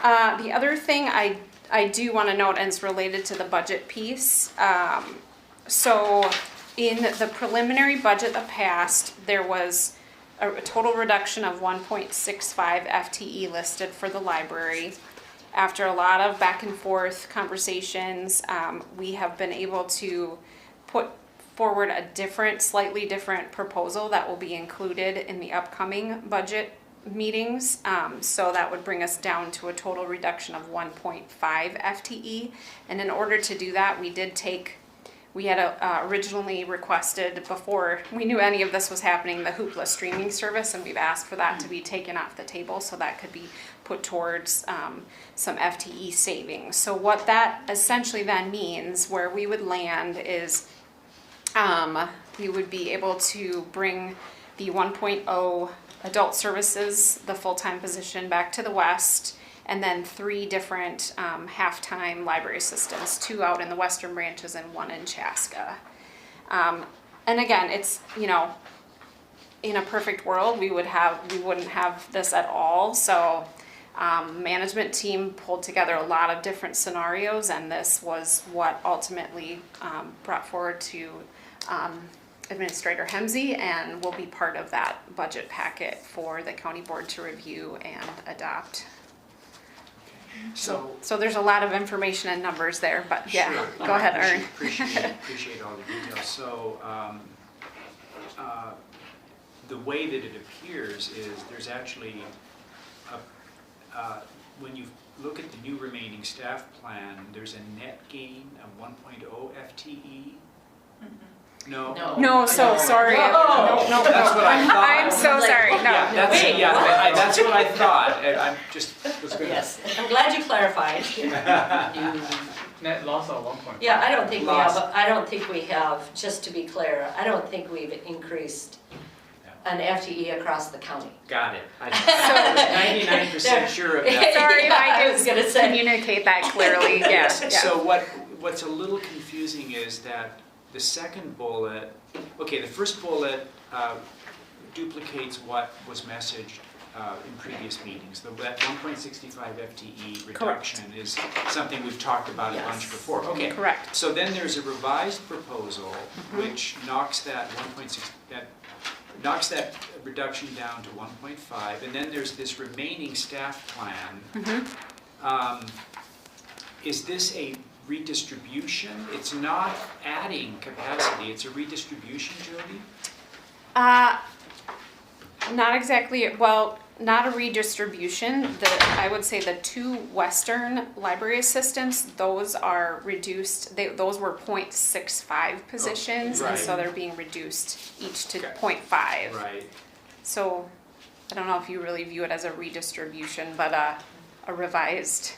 The other thing I do wanna note, and it's related to the budget piece, so in the preliminary budget that passed, there was a total reduction of 1.65 FTE listed for the library. After a lot of back and forth conversations, we have been able to put forward a slightly different proposal that will be included in the upcoming budget meetings. So that would bring us down to a total reduction of 1.5 FTE. And in order to do that, we had originally requested, before we knew any of this was happening, the Hoopla streaming service, and we've asked for that to be taken off the table so that could be put towards some FTE savings. So what that essentially then means, where we would land is we would be able to bring the 1.0 adult services, the full-time position, back to the west, and then 3 different half-time library assistants, 2 out in the western branches and 1 in Chaska. And again, it's, in a perfect world, we wouldn't have this at all. So management team pulled together a lot of different scenarios, and this was what ultimately brought forward to Administrator Hemsey, and will be part of that budget packet for the county board to review and adopt. So, So there's a lot of information and numbers there, but yeah, sure. go No, I ahead, Ern. Appreciate all the details. So, the way that it appears is there's actually, when you look at the new remaining staff plan, there's a net gain of 1.0 FTE. No? No, so sorry. Whoa. No, That's what I thought. I'm so sorry, no. Yeah, that's, Wait, yeah, what? that's what I thought. I'm just, was gonna. Yes, I'm glad you clarified. Net loss of 1.5. Yeah, I don't think we Lost. have, just to be clear, I don't think we've increased an FTE across the county. Got it. I was 99% sure of that. Sorry if I I was gonna say. communicate that clearly, Yes, yes, yeah. so what's a little confusing is that the second bullet, okay, the first bullet duplicates what was messaged in previous meetings. That 1.65 FTE reduction is something we've talked about a bunch Yes. before. Okay. Correct. So then there's a revised proposal which knocks that 1.6, knocks that reduction down to 1.5, and then there's this remaining staff plan. Is this a redistribution? It's not adding capacity, it's a redistribution, Jody? Not exactly, well, not a redistribution. I would say the two Western library assistants, those are reduced, those were 0.65 positions, and so right. they're being reduced each to Okay. 0.5. Right. So I don't know if you really view it as a redistribution, but a revised.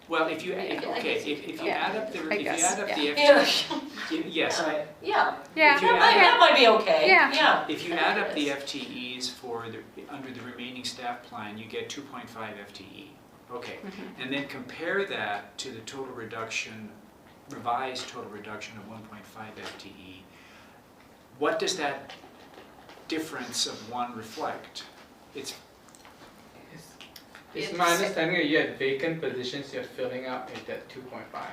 Well, if you add up the, I if you guess, add up the Yeah. FTE, yes, Yeah, Yeah, If you add- that might be okay. Yeah. if you add up the FTEs for under the remaining staff plan, you get 2.5 FTE. Okay, and then compare that to the total reduction, revised total reduction of 1.5 FTE. What does that difference of one reflect? It's my understanding that you had vacant positions you're filling up at that 2.5.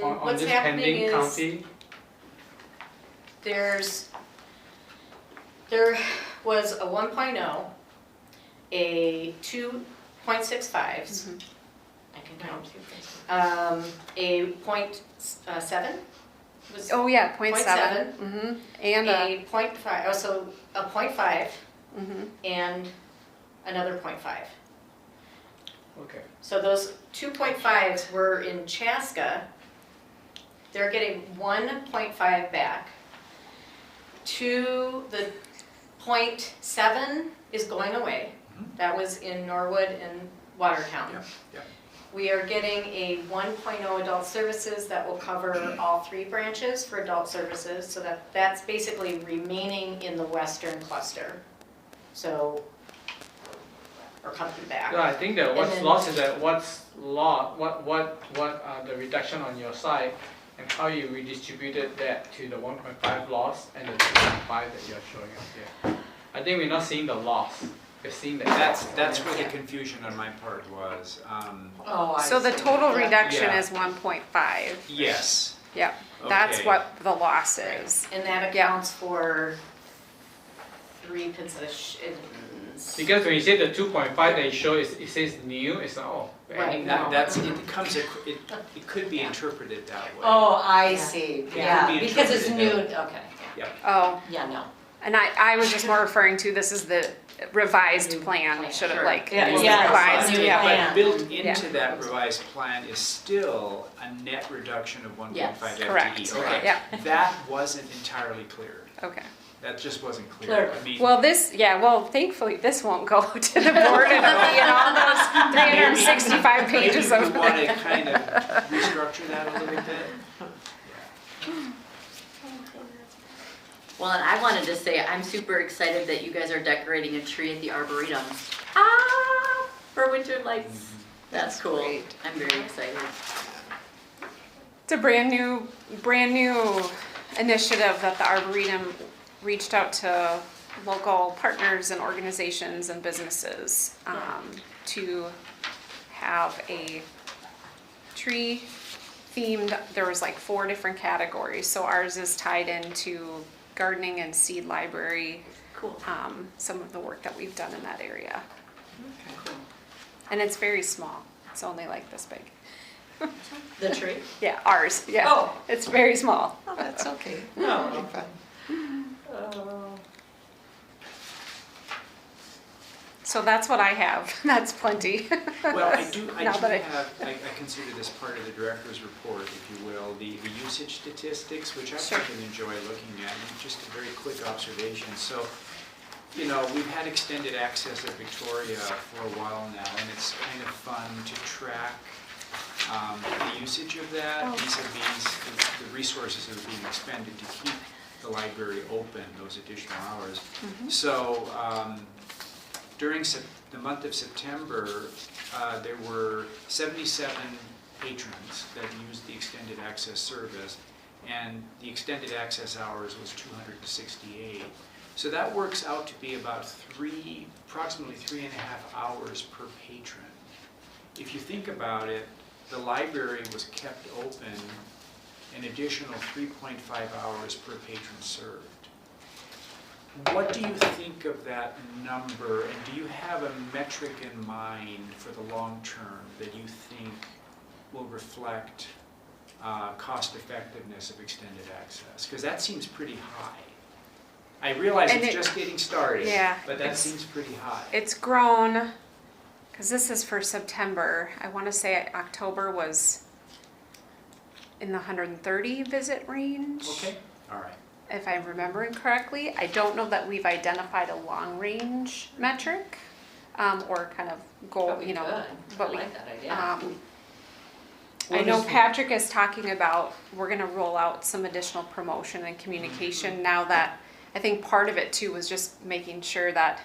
On What's this happening pending is county, there was a 1.0, a 2.65s, I can count, a 0.7 was Oh, yeah, 0.7, And a 0.5, also a 0.5 mhm. and another 0.5. okay. So those 2.5s were in Chaska. They're getting 1.5 back. The 0.7 is going away. That was in Norwood and Watertown. Yeah. We are getting a 1.0 adult services that will cover all three branches for adult services, so that's basically remaining in the western cluster. So, or coming back. No, I think that what's then- lost is that what's lost, what the reduction on your side, and how you redistributed that to the 1.5 loss and the 2.5 that you're showing up here. I think we're not seeing the loss, we're seeing the. That's where the confusion on my part was. Oh, I So the see. total Yeah. reduction Yeah. is 1.5. Yes. Yep, that's Okay. what the loss is. And that Yeah. accounts for 3 positions. Because when you say the 2.5 that you show, it says new, it's not, oh. we're adding Right. that. That's, it could be interpreted that way. Oh, I Yeah. see, could yeah, be because it's new, interpreted okay, Oh, yeah, no. and I was just more referring to, this is the revised New plan, plan, should have sure. like, Yeah, used yeah, revised, new yeah. plan. But built Yeah. into that revised plan is still a net reduction of 1.5 FTE. Correct, Okay, yeah, that wasn't entirely clear. okay. That just wasn't clear. Clear. I mean, Well, thankfully, this won't go to the board and be in all those 365 pages maybe of. we want to kind of restructure that a little bit. Well, and I wanted to say, I'm super excited that you guys are decorating a tree at the Arboretum. For winter lights. That's cool. great. I'm very excited. It's a brand new initiative that the Arboretum reached out to local partners and organizations and businesses to have a tree themed. There was like 4 different categories. So ours is tied into gardening and seed library. Cool. Some of the work that we've done in that area. And it's very small. It's only like this big. The tree? Yeah, ours. Yeah. Oh. It's very small. Oh, that's okay. No. It'll be fun. So that's what I have. That's plenty. Well, I do Now that I consider this part of the director's report, if you will, the usage statistics, which I Sure. often enjoy looking at, and just a very quick observation. So, you know, we've had extended access at Victoria for a while now, and it's kind of fun to track the usage of that Oh. vis-a-vis the resources that are being expended to keep the library open, those additional hours. So, during the month of September, there were 77 patrons that used the extended access service, and the extended access hours was 268. So that works out to be about approximately 3.5 hours per patron. If you think about it, the library was kept open an additional 3.5 hours per patron served. What do you think of that number, and do you have a metric in mind for the long term that you think will reflect cost effectiveness of extended access? Because that seems pretty high. I realize And it's it- just getting started, Yeah, but that it's- seems pretty high. It's grown, because this is for September. I want to say October was in the 130 visit range. Okay, all right. If I'm remembering correctly. I don't know that we've identified a long range metric or kind of goal, But we you know. could. But I we, like that idea. I know Patrick is talking about, we're gonna roll out some additional promotion and communication now that, I think part of it too was just making sure that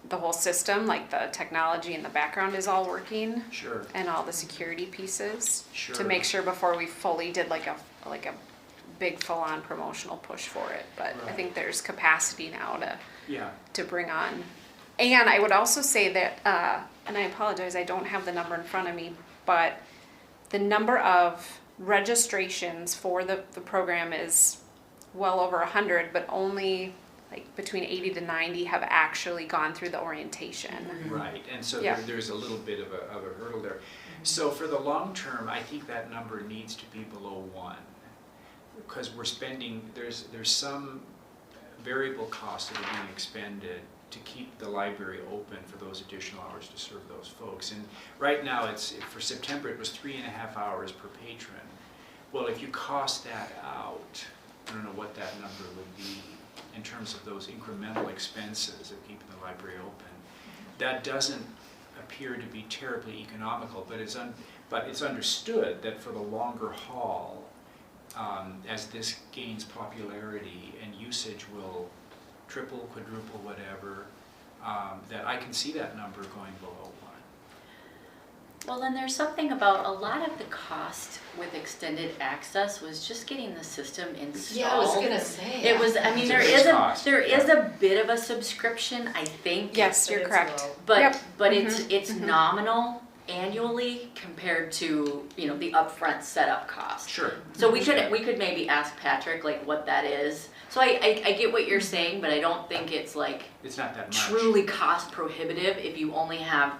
the whole system, like the technology in the background is all working Sure, and all the security pieces. sure. To make sure before we fully did like a big full-on promotional push for it. But I Right. think there's capacity now Yeah, to bring on. And I would also say that, and I apologize, I don't have the number in front of me, but the number of registrations for the program is well over 100, but only like between 80 to 90 have actually gone through the orientation. right, and so Yeah. there's a little bit of a hurdle there. So for the long term, I think that number needs to be below 1. Because we're spending, there's some variable costs that are being expended to keep the library open for those additional hours to serve those folks. And right now, for September, it was 3.5 hours per patron. Well, if you cost that out, I don't know what that number would be in terms of those incremental expenses of keeping the library open. That doesn't appear to be terribly economical, but it's understood that for the longer haul, as this gains popularity and usage will triple, quadruple, whatever, that I can see that number going below 1. Well, then there's something about a lot of the cost with extended access was just getting the system installed. Yeah, I was gonna say. It was, I mean, It's a there big is a, cost, there yeah. is a bit of a subscription, I think. Yes, But you're it's correct. low. But, Yep. but it's nominal annually compared to, you know, the upfront setup cost. Sure. So we could maybe ask Patrick like what that is. So I get what you're saying, but I don't think it's like It's not that much. truly cost prohibitive if you only have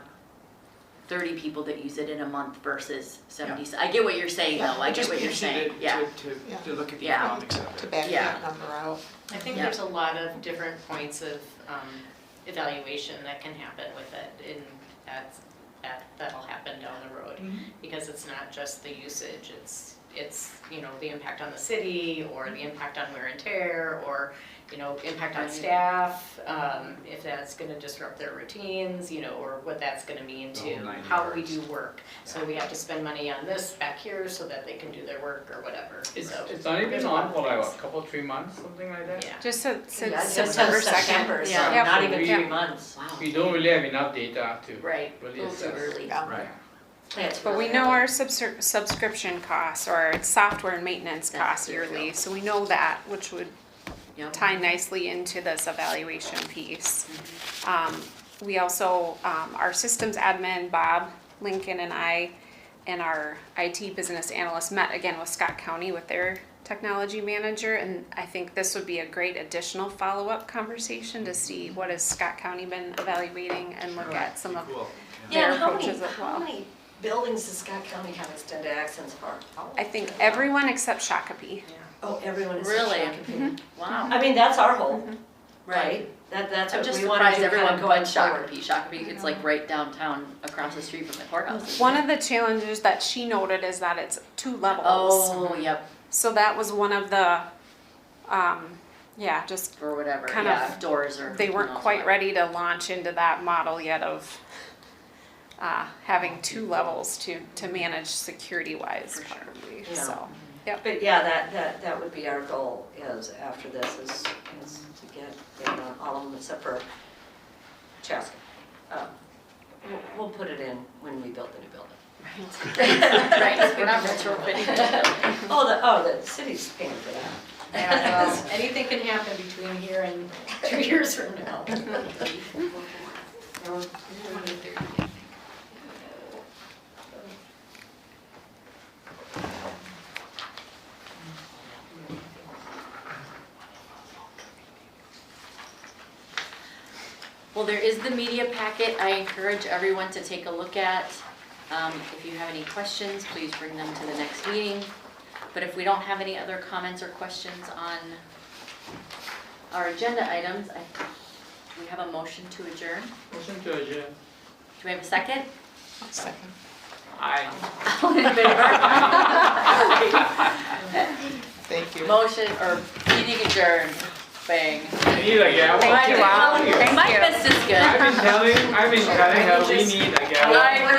30 people that use it in a month versus 70. I get what you're saying though, I get Just what you're gives you saying, the- yeah. To look at the Yeah. economics of To it. back Yeah. that number out. I think Yeah. there's a lot of different points of evaluation that can happen with it, and that'll happen down the road. Because it's not just the usage, it's, you know, the impact on the city, or the impact on wear and tear, or, you know, impact on staff, if that's gonna disrupt their routines, you know, or what that's gonna mean The whole to 9 how we yards. do work. So we have to spend money on this back here so that they can do their work or whatever, It's so. only there's been a lot on of for like, things. what, couple, 3 months, something like that? Yeah. Just since Yeah, just September since September, 2nd. so Yeah. not even Yeah. 3 months. Wow. We don't really have enough data to Right, a really little too assess. early. Yeah. Right. It's But we really know early. our subscription costs or its software and maintenance Yeah, costs there you yearly, go. so we know that, which would Yep. tie nicely into this evaluation piece. We also, our systems admin, Bob Lincoln, and I, and our IT business analyst met again with Scott County with their technology manager, and I think this would be a great additional follow-up conversation to see what has Scott County been evaluating and look at some of Cool. their Yeah, and approaches as well. how many buildings does Scott County have extended access for? I think everyone except Shakopee. Oh, everyone is. Really? Shakopee. Wow. I mean, that's our hope, Right. right? That's I'm what just we want to surprised do kind everyone of put going forward. Shakopee. Shakopee, it's like right downtown across the street from the courthouse. One of the challenges that she noted is that it's 2 levels. Oh, yep, So that was one of the, just or whatever, Kind yeah, of- doors or. they who weren't knows quite what. ready to launch into that model yet of having 2 levels to manage security-wise For sure. probably, Yeah. so. But yeah, that would be our goal is after this is to get all of them except for Chaska. We'll put it in when we build the new building. Right, we're not retrofitting. Oh, the city's paying for that. Yeah, well, anything can happen between here and 2 years from now. Well, there is the media packet I encourage everyone to take a look at. If you have any questions, please bring them to the next meeting. But if we don't have any other comments or questions on our agenda items, we have a motion to adjourn. Motion to adjourn. Do we have a second? Second. Aye. All in favor? Thank you. Motion or meeting adjourned. Bang. I need a gavel. Thank you all. Thank My you. fist is good. I've been telling her we need a gavel. I